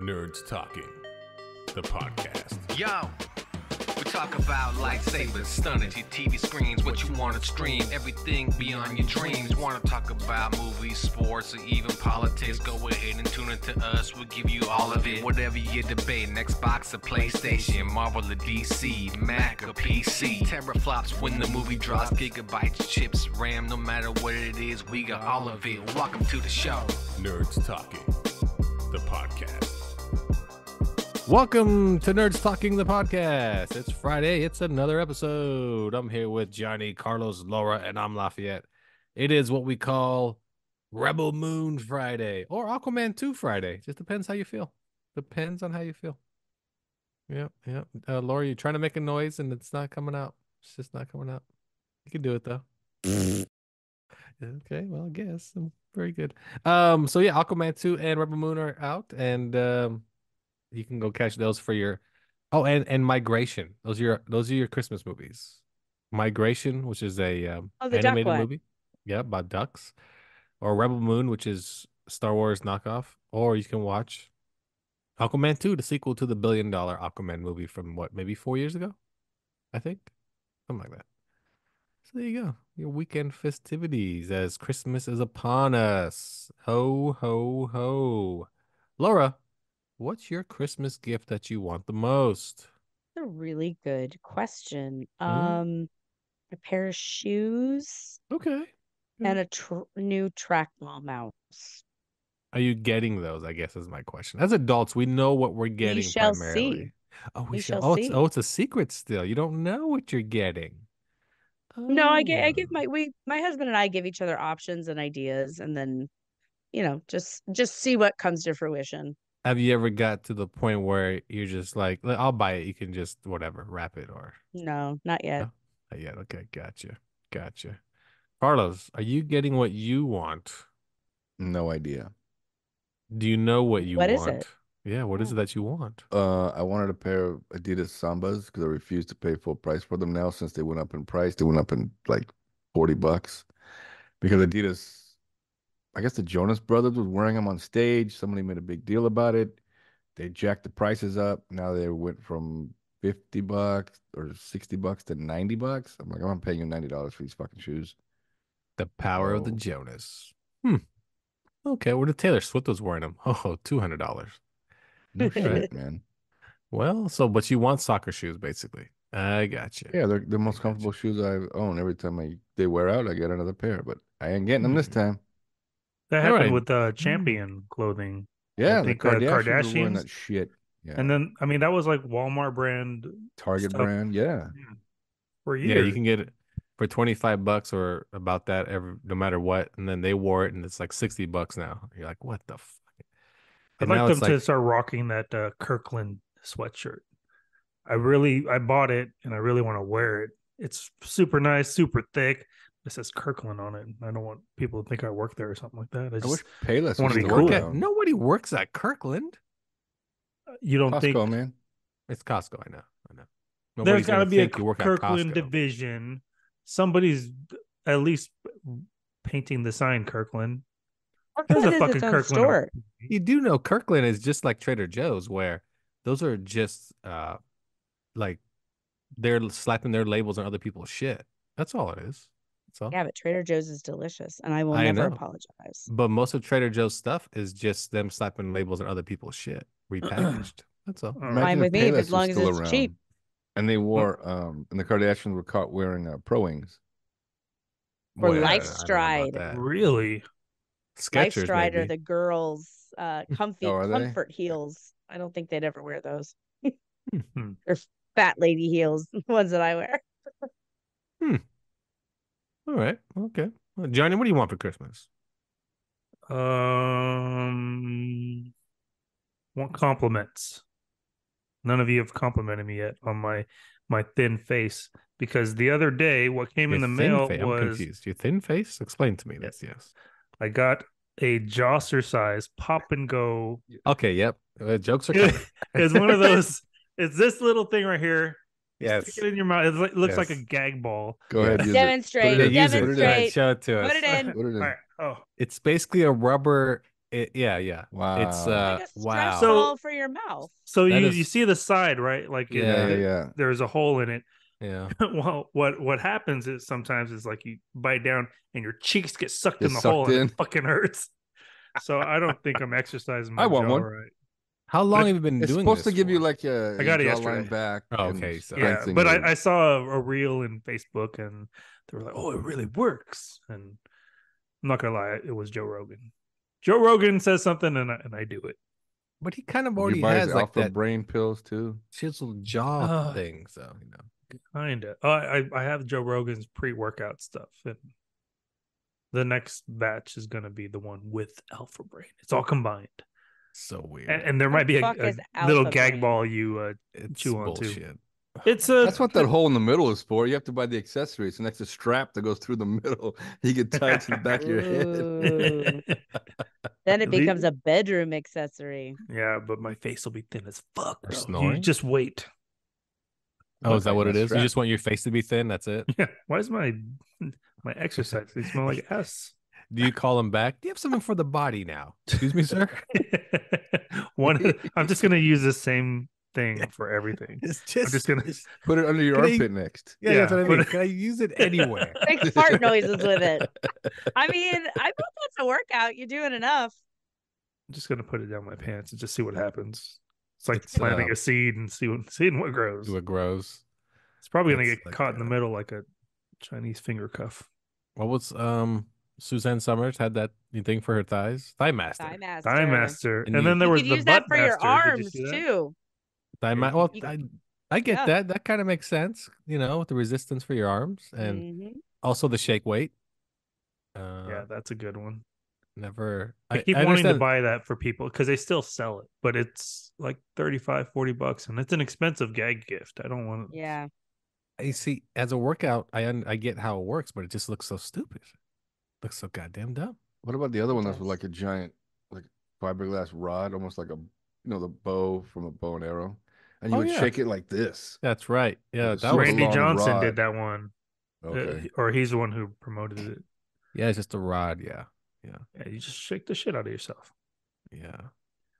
Nerds Talking, the podcast. Yo, we talk about lightsabers, stunning your TV screens, what you want to stream, everything beyond your dreams. Want to talk about movies, sports, or even politics? Go ahead and tune into us. We'll give you all of it. Whatever you're debating, Xbox or PlayStation, Marvel or DC, Mac or PC. Teraflops when the movie drops, gigabytes, chips, RAM, no matter what it is, we got all of it. Welcome to the show. Nerds Talking, the podcast. Welcome to Nerds Talking, the podcast. It's Friday. It's another episode. I'm here with Johnny, Carlos, Laura, and I'm Lafayette. It is what we call Rebel Moon Friday or Aquaman 2 Friday. Just depends how you feel. Depends on how you feel. Yep. Laura, you're trying to make a noise and it's not coming out. It's just not coming out. You can do it though. Okay, well, I guess. Very good. So yeah, Aquaman 2 and Rebel Moon are out, and you can go catch those for your and Migration. Those are your Christmas movies. Migration, which is a animated movie. Yeah, about ducks. Or Rebel Moon, which is Star Wars knockoff. Or you can watch Aquaman 2, the sequel to the $1 billion Aquaman movie from maybe 4 years ago? I think. Something like that. So there you go. Your weekend festivities as Christmas is upon us. Ho, ho, ho. Laura, what's your Christmas gift that you want the most? A really good question. A pair of shoes. Okay. And a new trackball mouse. Are you getting those? I guess is my question. As adults, we know what we're getting we shall primarily. See. Oh, we shall see. It's a secret still. You don't know what you're getting. No, I give my husband and I give each other options and ideas, and then just see what comes to fruition. Have you ever got to the point where you're just like, I'll buy it, you can just whatever wrap it? Or no, not yet. No? Not yet. Okay, gotcha. Carlos, are you getting what you want? No idea. Do you know what you want? What is it? Yeah, what is it that you want? I wanted a pair of Adidas Sambas because I refuse to pay full price for them now since they went up in price. They went up in like $40 because Adidas, I guess the Jonas Brothers was wearing them on stage. Somebody made a big deal about it. They jacked the prices up. Now they went from $50 or $60 to $90. I'm like, I'm paying you $90 for these fucking shoes. The power of the Jonas. Okay, well, the Taylor Swift was wearing them. Oh, $200. No shit, man. Well, but you want soccer shoes, basically. I got you. Yeah, they're the most comfortable shoes I own. Every time they wear out, I get another pair, but I ain't getting them this time. That happened with Champion clothing. Yeah, I think, the Kardashians were wearing Kardashians. that shit. Yeah. And then, I mean, that was like Walmart brand, Target stuff. brand, yeah. For years. Yeah, you can get it for $25 or about that no matter what, and then they wore it, and it's like $60 now. You're like, what the fuck? I'd like them to start rocking that Kirkland sweatshirt. I bought it, and I really want to wear it. It's super nice, super thick. It says Kirkland on it. I don't want people to think I work there or something like that. I wish Payless want to was be cool. Nobody works at Kirkland. You don't Costco, think, man? It's Costco. I know. There's got to be a Kirkland division. Somebody's at least painting the sign Kirkland. There's a fucking Kirkland store. You do know Kirkland is just like Trader Joe's, where those are just like they're slapping their labels on other people's shit. That's all it is. That's all. Yeah, but Trader Joe's is delicious, and I will never apologize. But most of Trader Joe's stuff is just them slapping labels on other people's shit, repackaged. That's all. Fine with me as long as it's cheap. And they wore, and the Kardashians were caught wearing Pro Wings. For LifeStride. Really? Skechers, LifeStride maybe. are the girls' comfort heels. I don't think they'd ever wear those. They're fat lady heels, the ones that I wear. All right. Okay. Well, Johnny, what do you want for Christmas? Want compliments. None of you have complimented me yet on my thin face, because the other day what came in the mail was... I'm confused. Your thin face? Explain to me this. Yes. I got a Josser size pop and go. Okay, yep. Jokes are coming. It's one of those. It's this little thing right here. Yes. Stick it in your mouth. It looks like a gag ball. Go ahead. Demonstrate. Show it to us. Put it in. Put it in. All right. Oh. It's basically a rubber Yeah. Wow. It's Like a stress wow. ball for your mouth. So That you is see the side, right? Like Yeah. there's a hole in it. yeah. Well, what happens is sometimes is like you bite down and your cheeks get sucked Get in the sucked hole and in. it fucking hurts. So I don't think I'm exercising I my want jaw one. right. How long have you been It's doing supposed this to give you for? like I a got it jawline yesterday. back. Oh, and okay, so Yeah, strengthen but your- I saw a reel in Facebook and they were like, "Oh, it really works." And I'm not gonna lie, it was Joe Rogan. Joe Rogan says something and I do it. But he kind of Did you already buy his has like alpha that brain pills too? chiseled jaw Uh, thing, so you know. Kinda. I have Joe Rogan's pre-workout stuff, and the next batch is gonna be the one with Alpha Brain. It's all combined, So weird. and there The might be fuck a is little Alpha gag Brain? ball you It's chew on too. bullshit. It's That's what that hole in the middle is for. You have to buy the accessory. It's an extra strap that goes through the middle. You get tied to the back of your head. Ooh. Then it becomes a bedroom accessory. Yeah, but my face will be thin as fuck, For bro. You snoring? just wait. Oh, is that Tighten what it that is? You strap. just want your face to be thin? That's it? Yeah. Why is my exercise? They smell like ass. Do you call him back? Do you have something for the body now? Excuse me, sir. I'm just gonna use the same thing for everything. I'm just gonna Put it under your Can I- armpit next. Yeah, Yeah, that's what I but- mean. Can I use it anywhere? Make fart noises with it. I mean, I bet that's a workout. You're doing enough. I'm just gonna put it down my pants and just see what happens. It's like It's, planting a seed and seeing what grows. Do it grows. It's probably gonna It's get like, caught in the middle like a Chinese finger cuff. What was Suzanne Summers had that thing for her thighs? Thigh master. Thigh master. Thigh master, And and you- then there You was could the use that butt for your master. Did you arms see that? too. Thigh Yeah, well, you I get yeah. that. That kind of makes sense, you know, with the resistance for your arms and Mhm. also the shake weight. Yeah, that's a good one. Never. I keep I wanting to understand. buy that for people because they still sell it, but it's like 35, 40 bucks, and it's an expensive gag gift. I don't want to. Yeah. You see, as a workout, I get how it works, but it just looks so stupid. Looks so goddamn dumb. What about the other It one that's does. like a giant, like fiberglass rod, almost like the bow from a bow and arrow, and you Oh, would yeah. shake it like this. That's right. Yeah, a that super was Randy long Johnson rod. did that one, Okay. or he's the one who promoted it. yeah, it's just a rod. Yeah, Yeah, you just shake the shit out of yourself. yeah.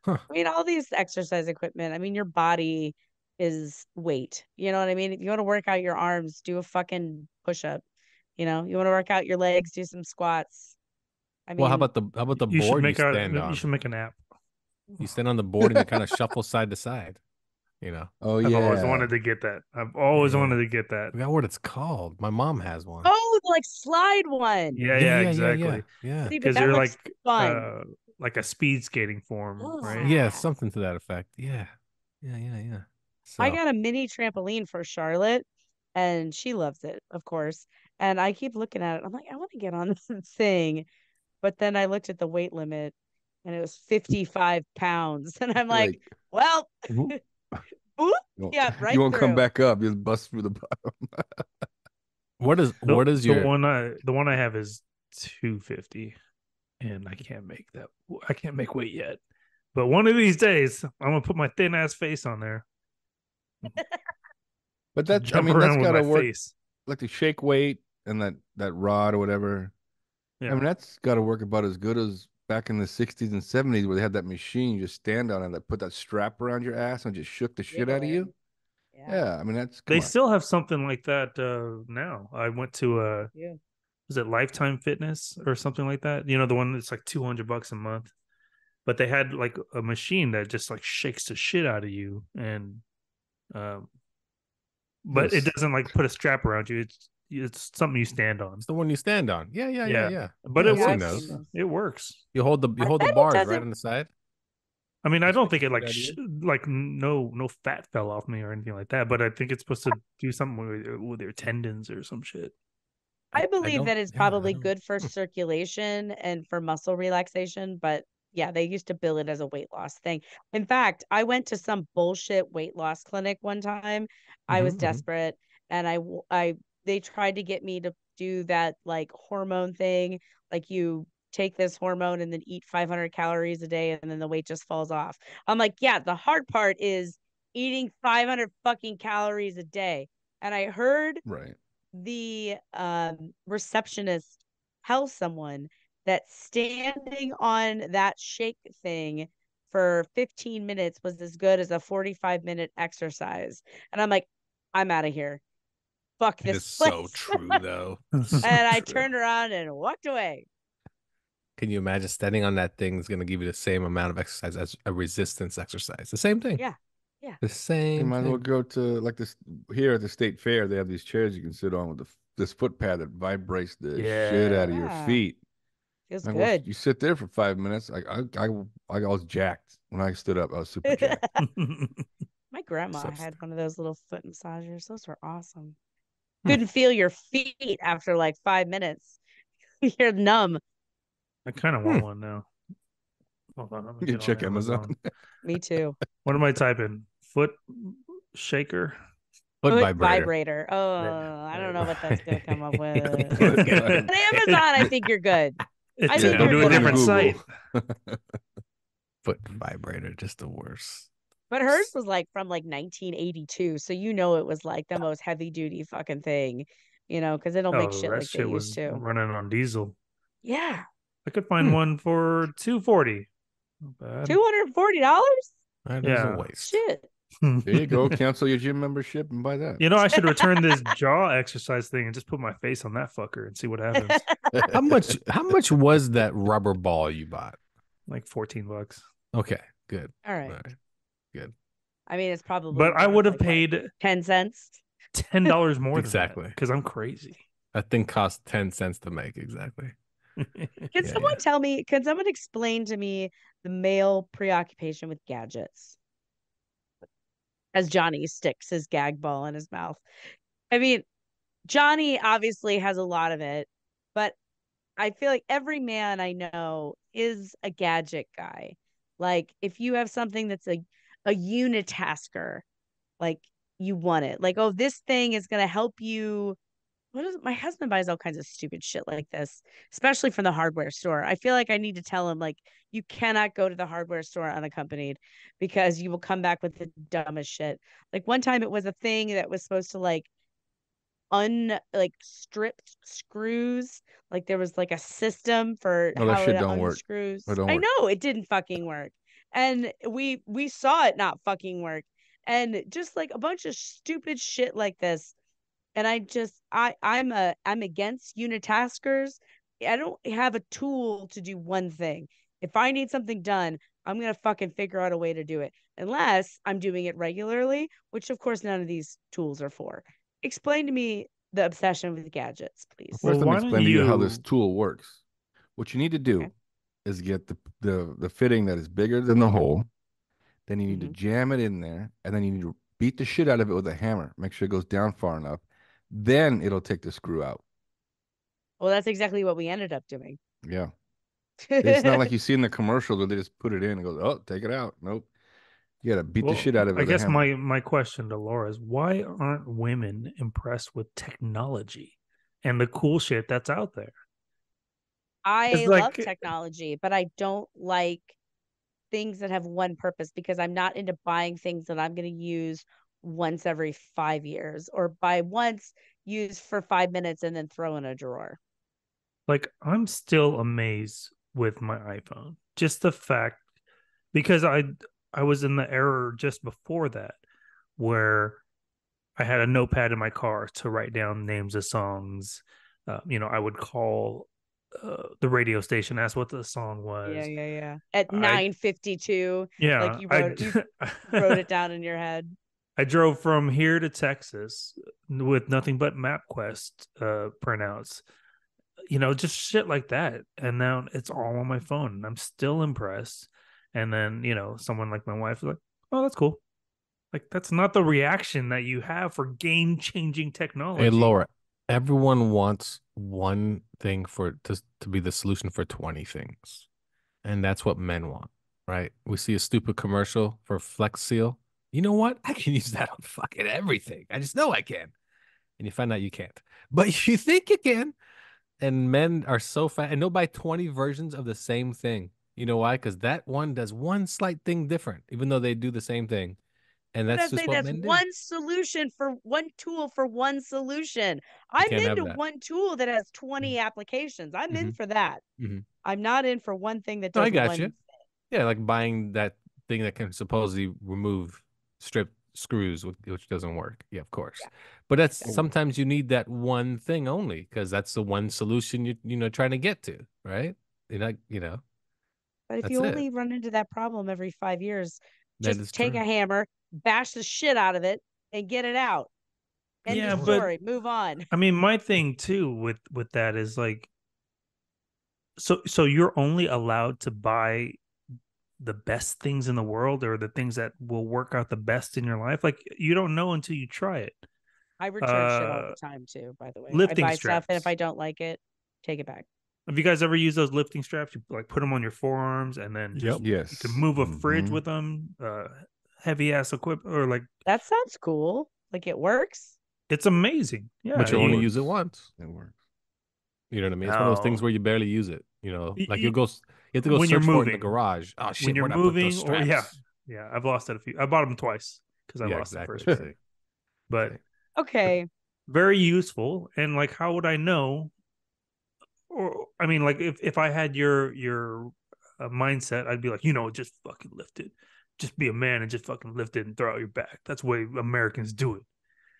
I mean, all these exercise equipment. I mean, your body is weight. You know what I mean? If you want to work out your arms, do a fucking push up. You want to work out your legs, do some squats. I Well, mean, how about the You should board you make out. stand You on? should make an app. You stand on the board and you kind of shuffle side to side. You know, Oh I've always yeah. wanted to get that. I've always Yeah. wanted to get that. I forgot what it's called. My mom has one. oh, the, like slide one. Yeah, exactly. Yeah. See, but Because that you're looks fun. like a speed skating form, right? Yeah, something to that effect. Yeah. Yeah. I So got a mini trampoline for Charlotte, and she loves it, of course. And I keep looking at it. I'm like, I want to get on this thing. But then I looked at the weight limit and it was 55 pounds. And I'm like, well, Whoop. boop, You yeah, right won't come through. back up. You'll bust through the bottom. what is The your one I have is 250, and I can't make that. I can't make weight yet. But one of these days, I'm gonna put my thin ass face on there. But that's Jump that's around with gotta my work face. like the shake weight and that rod or whatever. Yeah. I mean, that's got to work about as good as back in the 60s and 70s where they had that machine you just stand on and that put that strap around your ass and just shook the shit out of you. Yeah, I mean, that's They come on. still have something like that now. I went to Yeah. was it Lifetime Fitness or something like that? You know, the one that's like $200 a month. But they had like a machine that just like shakes the shit out of you, and but it Yes. doesn't like put a strap around you. It's something you stand on. it's the one you stand on. Yeah. But Yeah, it I've seen I've those. seen those. It works. You hold the I bet it bars right doesn't- on the side. I mean, I don't think Shakes it the like shit out of like no fat fell off me or anything like that. But I think it's supposed to do something with your tendons or some shit. I believe don't- that it's yeah, I probably don't- good for circulation and for muscle relaxation, but yeah, they used to bill it as a weight loss thing. In fact, I went to some bullshit weight loss clinic one time. I was Mhm. desperate, and they tried to get me to do that like hormone thing, like you take this hormone and then eat 500 calories a day and then the weight just falls off. I'm like, yeah, the hard part is eating 500 fucking calories a day. And I heard Right. the receptionist tell someone that standing on that shake thing for 15 minutes was as good as a 45-minute exercise. And I'm like, I'm out of here. Fuck It this is so place. true, though. So And I true. turned around and walked away. Can you imagine standing on that thing is going to give you the same amount of exercise as a resistance exercise? The same thing. Yeah. Yeah. The You same might as well thing. go to like this here at the state fair. They have these chairs you can sit on with this foot pad that vibrates the shit out of your Yeah. feet. Feels Like, well, good. you sit there for 5 minutes. I was jacked when I stood up. I was super jacked. My grandma So had one of those little foot massagers. Those were awesome. Couldn't feel your feet after like 5 minutes. You're numb. I kind of want one now. Hold on, let me You get on check Amazon. Amazon. Me too. What am I typing? Foot shaker? foot Foot vibrator. vibrator. Oh, There I you don't go. know what that's gonna come up with. Foot It's On vibrator. Amazon, I think you're good. I Yeah, think taking don't you you're to a put it in different good. Google. site. Foot vibrator, just the worst. But hers was like from like 1982, so you know it was like the most heavy duty fucking thing, because it'll make Oh, shit that like they shit used was to. running on diesel. Yeah, I could find one for $240. Not bad. $240. That is a Yeah. waste. Shit. There you go. Cancel your gym membership and buy that. You know, I should return this jaw exercise thing and just put my face on that fucker and see what happens. How much was that rubber ball you bought? Like $14. Okay, good. All right. Good. I mean, it's probably But I worth, would have like, what, paid 10 cents. $10 more than Exactly. that because I'm crazy. That thing cost 10 cents to make, exactly. Can someone explain to me the male preoccupation with gadgets? As Johnny sticks his gag ball in his mouth. I mean, Johnny obviously has a lot of it, but I feel like every man I know is a gadget guy. Like, if you have something that's a unitasker, like, you want it. Like, oh, this thing is going to help you. What is my husband buys all kinds of stupid shit like this, especially from the hardware store. I feel like I need to tell him, like, you cannot go to the hardware store unaccompanied because you will come back with the dumbest shit. Like, one time it was a thing that was supposed to like stripped screws. Like, there was like a system for No, that how shit to don't work. unscrews. It don't I work. know it didn't fucking work. And we saw it not fucking work. And just like a bunch of stupid shit like this. And I'm against unitaskers. I don't have a tool to do one thing. If I need something done, I'm gonna fucking figure out a way to do it. Unless I'm doing it regularly, which of course none of these tools are for. Explain to me the obsession with gadgets, please. Well, First, let me why don't explain to you how this you? tool works. What you need to Okay. do is get the fitting that is bigger than the hole. Then you need to Mhm. jam it in there, and then you need to beat the shit out of it with a hammer. Make sure it goes down far enough. Then it'll take the screw out. Well, that's exactly what we ended up doing. Yeah. It's not like you see in the commercial where they just put it in and go, oh, take it out. Nope. You gotta beat the Well, shit out of it I with a guess hammer. my question to Laura is why aren't women impressed with technology and the cool shit that's out there? It's I love like, technology, but I don't like things that have one purpose because I'm not into buying things that I'm going to use once every 5 years or buy once, use for 5 minutes, and then throw in a drawer. I'm still amazed with my iPhone. Just the fact because I was in the error just before that where I had a notepad in my car to write down names of songs. I would call the radio station, ask what the song Yeah, was. yeah. At I 9:52, like yeah, you wrote it down in your head. I drove from here to Texas with nothing but MapQuest printouts. Just shit like that. And now it's all on my phone. And I'm still impressed. And then, someone like my wife is like, oh, that's cool. Like, that's not the reaction that you have for game changing technology. Hey, Laura, everyone wants one thing to be the solution for 20 things. And that's what men want, right? We see a stupid commercial for Flex Seal. You know what? I can use that on fucking everything. I just know I can. And you find out you can't. But you think you can. And men are so fat and they'll buy 20 versions of the same thing. You know why? Because that one does one slight thing different, even though they do the same thing. And But that's I'm just saying what that's men do. one solution for one tool for one solution. You I'm can't have into that. one tool that has 20 applications. I'm in for that. Mhm. I'm not in for one thing that No, I does got one you. thing. Yeah, like buying that thing that can supposedly remove strip screws, which doesn't work. Yeah, of course. Yeah, But that's exactly. sometimes you need that one thing only because that's the one solution you trying to get to, right? But if That's you it. only run into that problem every 5 years, That just is take true. a hammer, bash the shit out of it, and get it out. End Yeah, of but story. Move on. I mean, my thing too with that is like, so you're only allowed to buy the best things in the world or the things that will work out the best in your life. Like you don't know until you try it. I return shit all the time too, by the way. I Lifting buy stuff and if I straps. don't like it, take it back. Have you guys ever used those lifting straps? You like put them on your forearms and then just Yep. you can Yes. move a fridge with them. Heavy ass equipment or like That sounds cool. Like it works. it's amazing. Yeah, But you It only you, use it works. once. It works. You know what I mean? It's one of those things no. where you barely use it. Like You you have to go when you're search for it in the moving, garage. Oh when shit, you're where'd I put those moving, or straps? yeah, I've lost it a few. I bought them twice because I Yeah, lost the exactly. first pair. See. But See. Okay. very useful. And like, how would I know? Or I mean, like, if I had your mindset, I'd be like, just fucking lift it. Just be a man and just fucking lift it and throw out your back. That's the way Americans do it.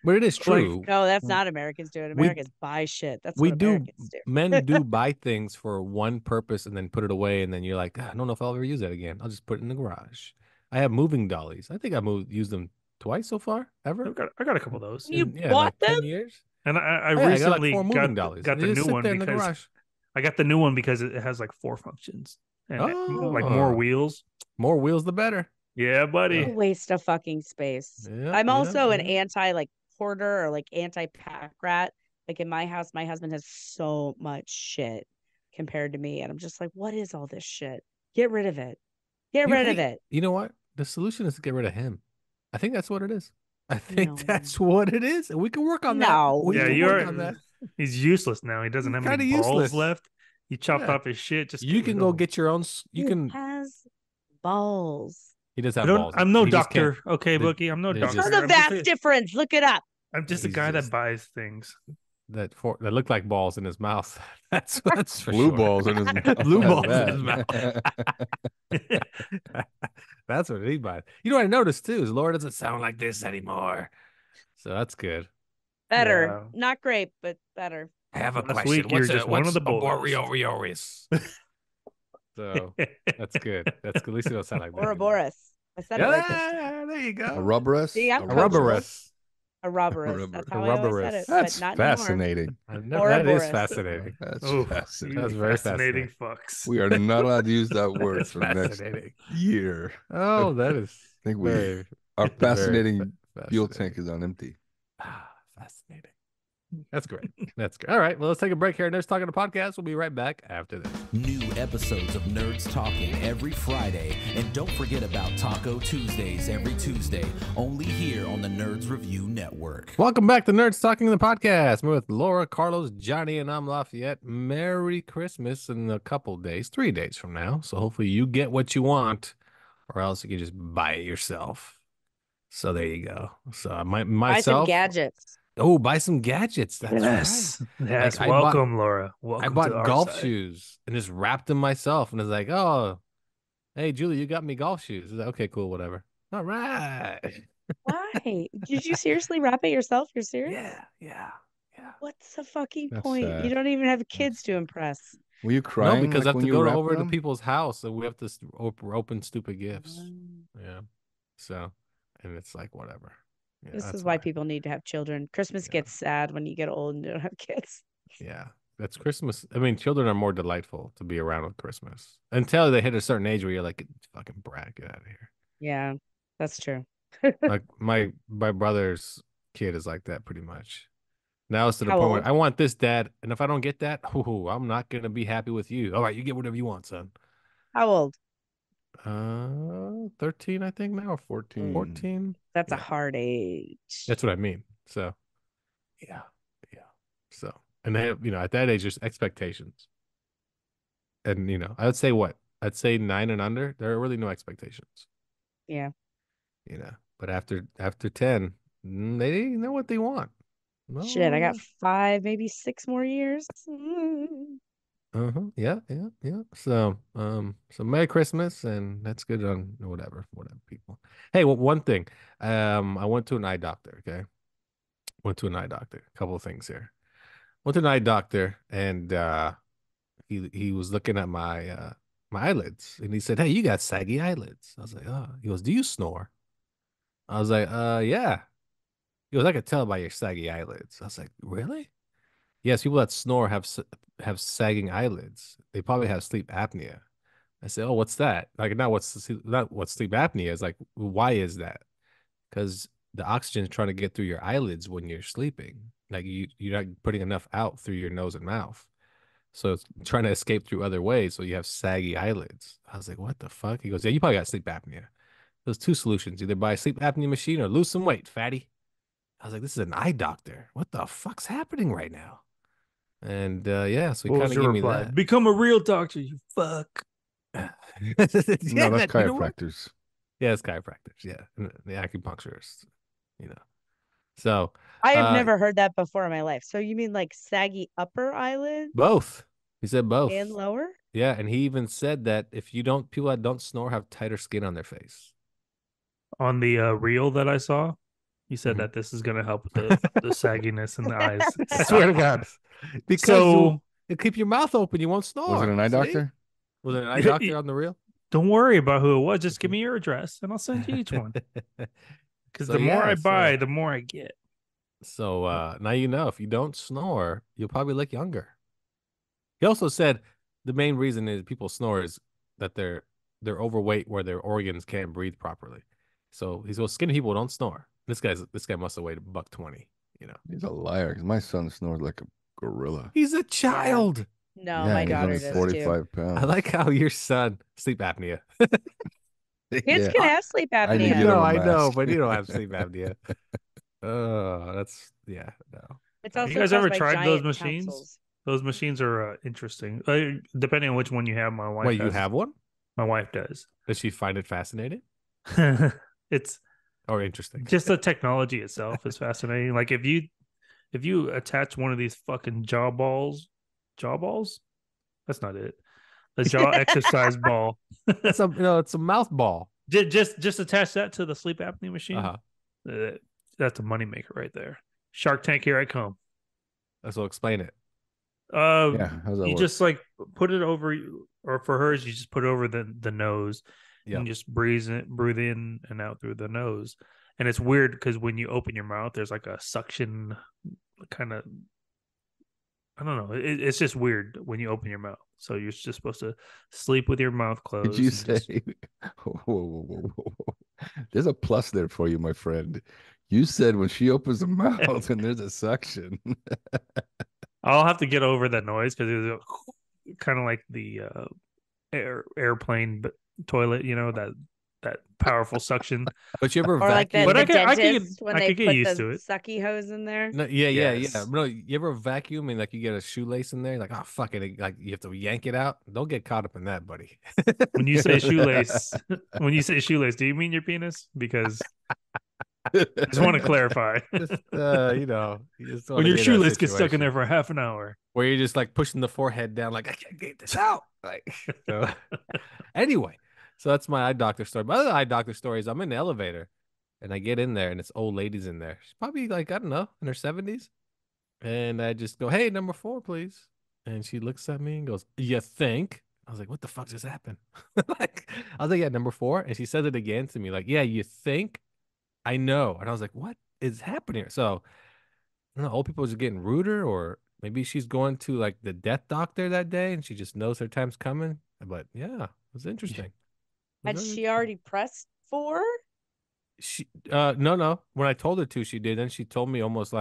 But it is Like, true. No, that's not Americans do it. We Americans buy shit. That's we what do Americans do. men do buy things for one purpose and then put it away and then you're like, "Ah, I don't know if I'll ever use that again. I'll just put it in the garage. I have moving dollies. I think I used them twice so far, ever. I got a couple of those, You In bought like them? 10 years. and I Oh, yeah, I got like recently 4 moving dollies. got They the just new sit one there in the because garage. I got the new one because it has like 4 functions and like more Oh, wheels. more wheels the better. Yeah, What a buddy. waste of fucking space. Yep, I'm yep, also an yep. anti like hoarder or like anti pack rat. Like in my house, my husband has so much shit compared to me. And I'm just like, what is all this shit? Get rid of it. Get rid of it. You know what? The solution is to get rid of him. I think that's what it is. I think No. that's what it is. And we can work on that. No. We Yeah, can work on that. he's useless now. He doesn't He's have kind any of balls useless. left. He chopped Yeah. off his shit. Just You get can rid go of him. get your own. You Who can. has balls? He does have balls. I'm no He just can't. doctor, okay, Bookie. I'm no they're doctor. Know just the vast difference. Look it up. I'm just a He's guy that just- buys things. that look like balls in his mouth. That's for Blue sure. balls in his mouth. Blue I balls in bet. his mouth. That's what he buys. You know what I noticed too is Laura doesn't sound like this anymore. So that's good. Better. Yeah. Not great, but better. I have a Last question. week, you were just one of the boys. Boreoris? So that's good. That's good. At least you don't sound like that. anymore. Ouroboros. I said it right this time. Yeah, there you go. A rubberus? See, I'm A coachable. rubberus. Ouroboros. That's how I always said it, That's but not anymore. fascinating. That is Ouroboros. fascinating. That's Oh, fascinating. That's very fascinating fucks. We are not allowed to use that word That's for the next fascinating. year. Oh, that is. I think very, our very fascinating fuel fascinating. tank is on empty. Fascinating. That's great. That's great. All right. Well, let's take a break here. Nerds Talking the podcast. We'll be right back after this. New episodes of Nerds Talking every Friday. And don't forget about Taco Tuesdays every Tuesday, only here on the Nerds Review Network. Welcome back to Nerds Talking the podcast. We're with Laura, Carlos, Johnny, and I'm Lafayette. Merry Christmas in a couple days, 3 days from now. So hopefully you get what you want, or else you can just buy it yourself. So there you go. So Buy some myself. gadgets. Oh, buy some gadgets. That's right. Yes. Like, Welcome, Laura. Welcome I to bought our golf side. shoes and just wrapped them myself. And it's like, oh, hey, Julie, you got me golf shoes. Like, okay, cool, whatever. All right. Why? Did you seriously wrap it yourself? You're serious? Yeah. What's the fucking That's point? sad. You don't even have kids to impress. Were you No, crying? because I have when to you go wrapped over to them? people's house and we have to open stupid gifts. Mm. Yeah. So, and it's like, whatever. Yeah, This that's is why people need to have children. Christmas Yeah. gets sad when you get old and don't have kids. Yeah. That's Christmas. I mean, children are more delightful to be around with Christmas until they hit a certain age where you're like, fucking brat, get out of here. Yeah, that's true. Like my brother's kid is like that pretty much. Now it's to the How point where old? I want this, Dad, and if I don't get that, I'm not gonna be happy with you. All right, you get whatever you want, son. How old? 13, I think now, or 14. 14. That's a Yeah. hard age. That's what I mean. So, yeah. So, and they have, at that age, there's expectations, and I would say 9 and under, there are really no expectations. Yeah. But after 10, they know what they want. Shit, I got Oh, 5, maybe 6 more years. yeah. Yeah, yeah, yeah. So Merry Christmas, and that's good on whatever people. Hey, well, one thing. I went to an eye doctor, okay? Went to an eye doctor. A couple of things here. Went to an eye doctor, and he was looking at my eyelids, and he said, "Hey, you got saggy eyelids." I was like, "Oh." He goes, "Do you snore?" I was like, yeah." He goes, "I could tell by your saggy eyelids." I was like, "Really?" Yes, people that snore have sagging eyelids. They probably have sleep apnea. I said, "Oh, what's that?" Like, not what sleep apnea is. Like, why is that? Because the oxygen is trying to get through your eyelids when you're sleeping. Like you're not putting enough out through your nose and mouth. So it's trying to escape through other ways. So you have saggy eyelids. I was like, what the fuck? He goes, yeah, you probably got sleep apnea. There's two solutions: either buy a sleep apnea machine or lose some weight, fatty. I was like, this is an eye doctor. What the fuck's happening right now? And yeah, so he What kind was of your gave me reply? that. Become a real doctor, you fuck. Yeah, No, that's you know what? chiropractors. Yeah, it's chiropractors. Yeah, and the acupuncturists. You know. So, I have uh, never heard that before in my life. So you mean like saggy upper eyelids both. He said and both. lower? Yeah, and he even said that if you don't, people that don't snore have tighter skin on their face. On the reel that I saw, you said Mhm. that this is gonna help with the sagginess in the eyes. I swear to God. Yes. Because So you keep your mouth open, you won't Was it snore. an eye See? doctor? Was it an eye doctor on the reel? don't worry about who it was. Just give me your address and I'll send you each one. Because So the more yeah, I buy, the more I get. now you know if you don't snore, you'll probably look younger. He also said the main reason is people snore is that they're overweight where their organs can't breathe properly. So he's well, skinny people don't snore. This guy must have weighed $120, you know. He's a liar. 'Cause my son snores like a gorilla. He's a Yeah. child. No, Yeah, my and he's only daughter does too. 45 I like pounds. how your son sleep apnea. Kids Yeah, can have sleep I need to apnea. get him a I know, mask. but you don't have sleep apnea. Oh, that's yeah, no. It's Have you also guys caused ever by tried those giant machines? tonsils. Those machines are interesting. Depending on which one you have, my wife Wait, you has. have one? My wife does. Does she find it fascinating It's or interesting? just the technology itself is fascinating. Like if you attach one of these fucking jaw balls, that's not it. The jaw exercise ball. It's a mouth ball. Just attach that to the sleep apnea machine. Uh-huh. Uh, that's a moneymaker right there. Shark Tank, here I come. So explain it. Yeah, how's that You work? just like put it over, or for hers, you just put it over the nose, Yeah. and just breathe in and out through the nose. And it's weird because when you open your mouth, there's like a suction kind of. I don't know. It's just weird when you open your mouth. So you're just supposed to sleep with your mouth Did closed. you And say? just... Whoa, whoa, whoa, whoa, whoa. There's a plus there for you, my friend. You said when she opens her mouth and there's a suction. I'll have to get over that noise because it was kind of like the airplane toilet, that powerful suction. But you ever Or like vacuum? But the I could get dentist when I they could get put used the to it. sucky hose in there. No, yeah. Yes. No, you ever vacuum and like you get a shoelace in there, like oh fuck it, like you have to yank it out. Don't get caught up in that, buddy. When you say shoelace, do you mean your penis? Because I just want to clarify. Just you just want When to your get a shoelace gets stuck in situation there for half an hour. where you're just like pushing the forehead down, like I can't get this out. Like so. Anyway, so that's my eye doctor story. My other eye doctor story is I'm in the elevator, and I get in there, and it's old ladies in there. She's probably like I don't know in her 70s, and I just go, "Hey, number 4, please." And she looks at me and goes, "You think?" I was like, "What the fuck just happened?" Like I was like, "Yeah, number 4," and she said it again to me, like, "Yeah, you think?" I know, and I was like, "What is happening?" So I don't know, old people are just getting ruder, or maybe she's going to like the death doctor that day, and she just knows her time's coming. But yeah, it was interesting. It was Had very she interesting. already pressed 4? She no. When I told her to, she did. Then she told me almost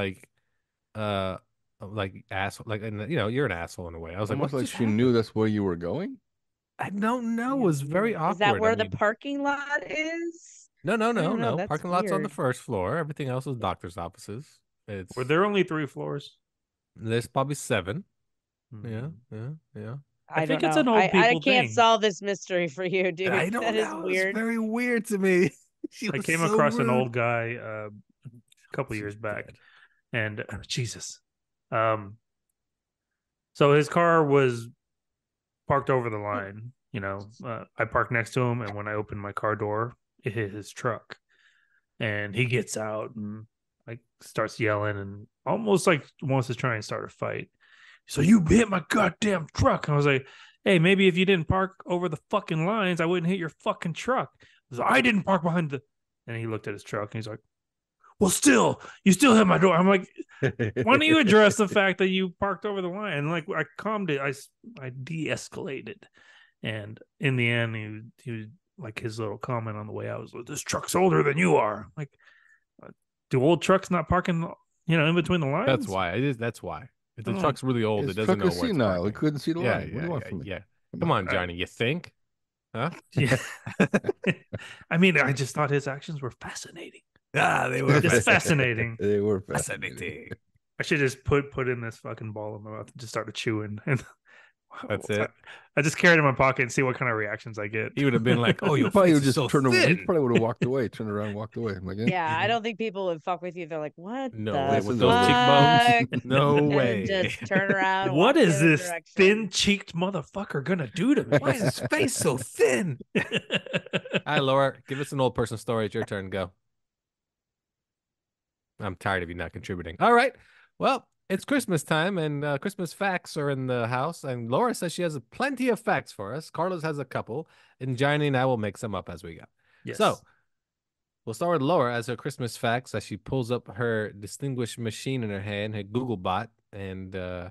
uh like asshole, like and you're an asshole in a way. I was like, Almost what like just she knew happened? that's where you were going. I don't know. It Yeah, was very weird. Is that awkward. I where the mean, parking lot is? I don't know. no. That's Parking lot's on the weird. first floor. Everything else is doctor's offices. Were It's there only 3 floors? there's probably 7. Yeah, Hmm. yeah. I I don't think it's know. an old I people can't thing. solve this mystery for you, dude. I don't That is know. It's weird. very weird to me. I came across an old guy a couple years back, and Jesus, so his car was parked over the line. I parked next to him, and when I opened my car door, it hit his truck, and he gets out and like starts yelling and almost like wants to try and start a fight. So you hit my goddamn truck. And I was like, hey, maybe if you didn't park over the fucking lines, I wouldn't hit your fucking truck. I didn't park behind the. And he looked at his truck and he's like, well, you still hit my door. I'm like, why don't you address the fact that you parked over the line? And like, I calmed it. I de-escalated. And in the end, he was like, his little comment on the way out was, this truck's older than you are. Like, do old trucks not park in between the lines? That's why. It is. That's why. If the truck's really old, it doesn't know where it's parking. We couldn't see the line. Yeah, what do you want from me? Yeah. Come on, Johnny. You think? Huh? Yeah. I mean, I just thought his actions were fascinating. They were just fascinating. They were fascinating. I should just put in this fucking ball in my mouth and just started chewing. And that's it. I just carried it in my pocket and see what kind of reactions I get. He would have been like, "Oh, you probably would just turn away. He probably would have walked away, turned around, and walked away." I'm like, yeah, I don't think people would fuck with you. They're like, "What? No the way with those cheekbones. No way. Just turn around. What is this thin-cheeked motherfucker gonna do to me? Why is his face so thin? All right, Laura, give us an old person story. It's your turn. Go. I'm tired of you not contributing. All right. Well, it's Christmas time, and Christmas facts are in the house. And Laura says she has plenty of facts for us. Carlos has a couple, and Johnny and I will make some up as we go. Yes. So we'll start with Laura as her Christmas facts as she pulls up her distinguished machine in her hand, her Google bot, and no.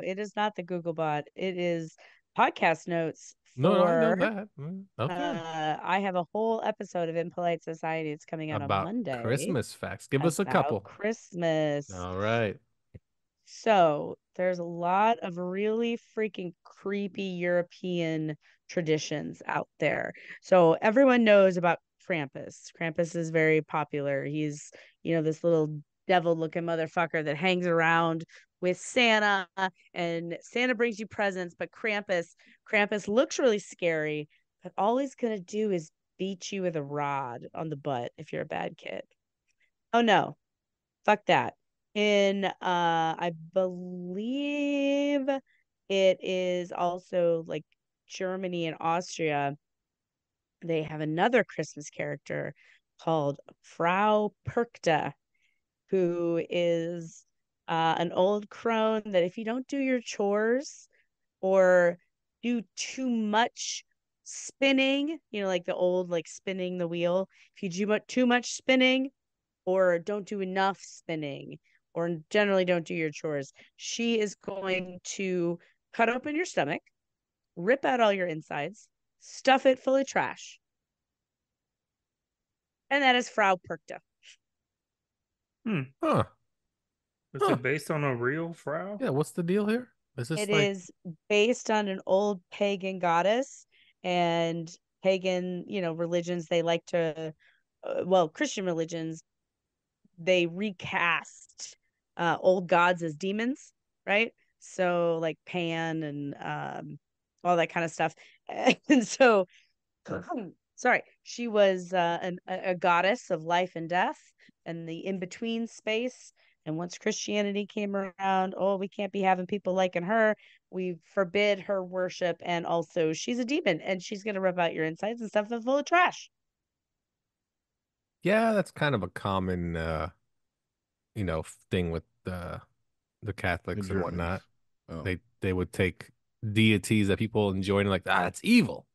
It is not the Google bot. It is podcast notes. No, I know that. Okay. I have a whole episode of Impolite Society. It's coming out about on Monday. Christmas facts. Give us a couple. Christmas. All right. So there's a lot of really freaking creepy European traditions out there. So everyone knows about Krampus. Krampus is very popular. He's, this little devil-looking motherfucker that hangs around with Santa, and Santa brings you presents, but Krampus looks really scary, but all he's gonna do is beat you with a rod on the butt if you're a bad kid. Oh no, fuck that. In I believe it is also like Germany and Austria, they have another Christmas character called Frau Perkta, who is an old crone that if you don't do your chores or do too much spinning, like the old, like spinning the wheel, if you do too much spinning or don't do enough spinning or generally don't do your chores, she is going to cut open your stomach, rip out all your insides, stuff it full of trash. And that is Frau Perkta. Huh. Is it based on a real Frau? Yeah, what's the deal here? It is based on an old pagan goddess, and pagan, religions, they like to, Christian religions, they recast old gods as demons, right? So like Pan and all that kind of stuff. And so, sorry, she was a goddess of life and death and the in-between space. And once Christianity came around, we can't be having people liking her. We forbid her worship. And also, she's a demon and she's going to rip out your insides and stuff that's full of trash. Yeah, that's kind of a common, thing with the Catholics and whatnot. Oh. They would take deities that people enjoy and like, it's evil.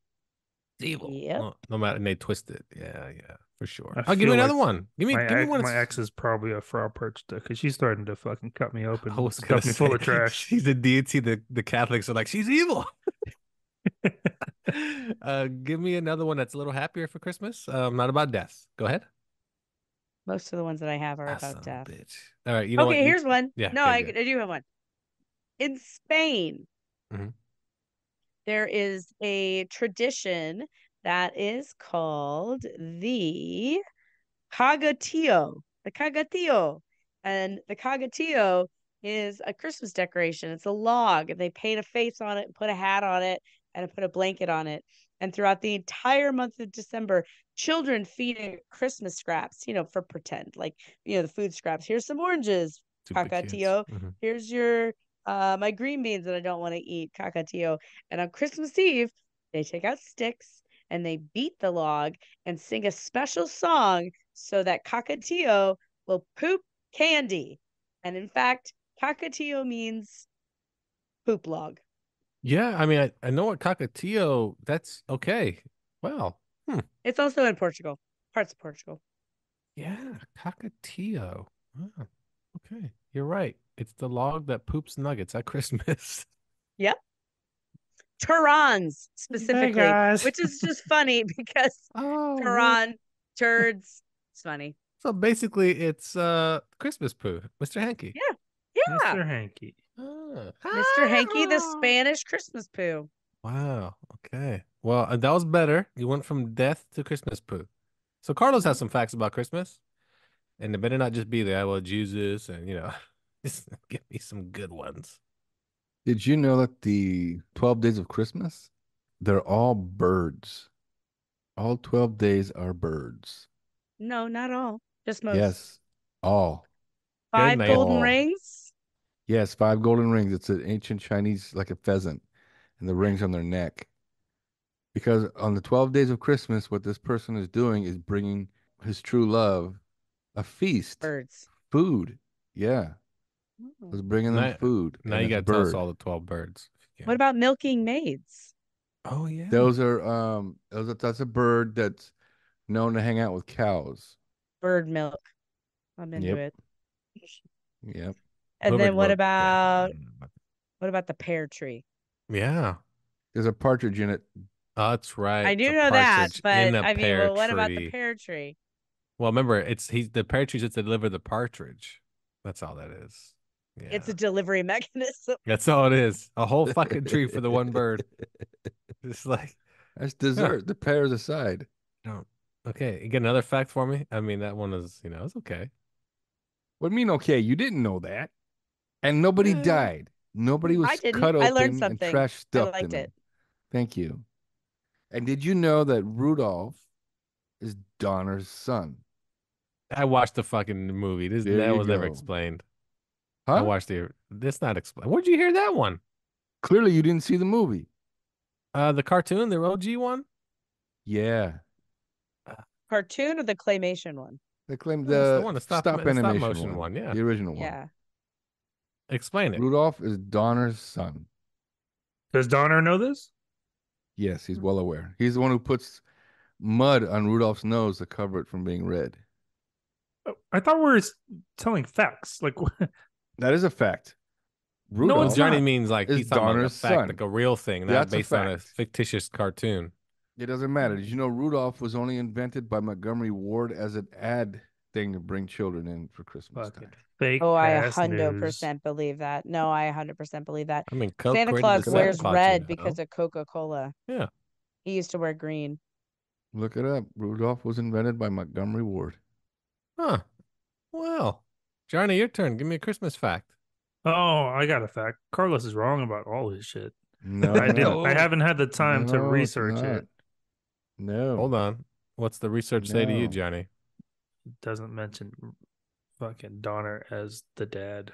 It's evil. Yep. No matter, and they twist it. Yeah, for sure. Give me another one. Give me one. My ex is probably a Frau Perkta because she's starting to fucking cut me open. Cut me full of trash. She's a deity. The Catholics are like, she's evil. Give me another one that's a little happier for Christmas. Not about death. Go ahead. Most of the ones that I have are about death. Bitch. All right. You know okay, here's one. Yeah. No, I do have one. In Spain, there is a tradition that is called the Cagatillo. The Cagatillo. And the Cagatillo is a Christmas decoration. It's a log, and they paint a face on it, put a hat on it, and put a blanket on it. And throughout the entire month of December, children feeding Christmas scraps, for pretend, like, the food scraps. Here's some oranges, Stupid kids. Cacatio. Here's your my green beans that I don't want to eat, Cacatio. And on Christmas Eve, they take out sticks and they beat the log and sing a special song so that Cacatio will poop candy. And in fact, Cacatio means poop log. Yeah, I mean, I know what Cockatiel. That's okay. Wow. It's also in Portugal, parts of Portugal. Yeah, Cockatiel. Oh, okay, you're right. It's the log that poops nuggets at Christmas. Yep. Turons specifically, guys. which is just funny because Oh, Turon, turds. It's funny. so basically, it's Christmas poo, Mr. Hanky. Yeah. Yeah. Mr. Hanky. Mr. Hanky, the Spanish Christmas poo. Wow. Okay. Well, that was better. You went from death to Christmas poo. So Carlos has some facts about Christmas, and it better not just be there. Well, Jesus, and just give me some good ones. Did you know that the 12 days of Christmas, they're all birds? All 12 days are birds. No, not all. Just most. Yes, all. 5 Good night. golden All. rings. Yes, 5 golden rings. It's an ancient Chinese, like a pheasant, and the rings on their neck. Because on the 12 days of Christmas, what this person is doing is bringing his true love a feast, Birds. food. Yeah, was bringing them food. Now and you it's got to tell us bird. all the 12 birds. What about milking maids? Oh yeah. That's a bird that's known to hang out with cows. Bird milk. I'm into Yep. it. Yep. And then what Yeah. about the pear tree? Yeah. There's a partridge in it. Oh, that's right. I do The know that, partridge but in a I mean, pear well, what about the tree. pear tree? Well, remember, he's the pear tree's just to deliver the partridge. That's all that is. Yeah. It's a delivery mechanism. That's all it is. A whole fucking tree for the one bird. It's like That's dessert. The pear's aside. no. Okay, you get another fact for me? I mean, that one is, it's okay. What do you mean, okay? You didn't know that. And nobody died. Nobody I was didn't. cut I learned open and something. trash I stuffed liked in it. them. Thank you. And did you know that Rudolph is Donner's son? I watched the fucking movie. There That you was never go. explained. I Huh? watched This not explained. Where'd you hear that one? Clearly, you didn't see the movie. The cartoon, the OG one. Yeah. Cartoon or the claymation one? They claimed That's the the one, the stop stop animation motion one. one, yeah. The original one. Yeah. Explain it. Rudolph is Donner's son. Does Donner know this? Yes, he's well aware. He's the one who puts mud on Rudolph's nose to cover it from being red. I thought we were telling facts. Like, That is a fact. No, Rudolph it's Johnny not. means like is he's talking about a Donner's fact, son. like a real thing, not That's a based on a fact. fictitious cartoon. It doesn't matter. Did you know Rudolph was only invented by Montgomery Ward as an ad thing to bring children in for Christmas Fucking time? fake. Oh, I ass 100% believe that. No, I 100% believe that. I mean, Coke Santa created Claus the wears Santa Claus red jingle. because of Coca-Cola. Yeah. He used to wear green. Look it up. Rudolph was invented by Montgomery Ward. Huh. Well, Johnny, your turn. Give me a Christmas fact. Oh, I got a fact. Carlos is wrong about all his shit. No, I didn't. no. I haven't had the time to No, it's research not. it. No. Hold on. What's the research say to you, No. Johnny? It doesn't mention fucking Donner as the dad.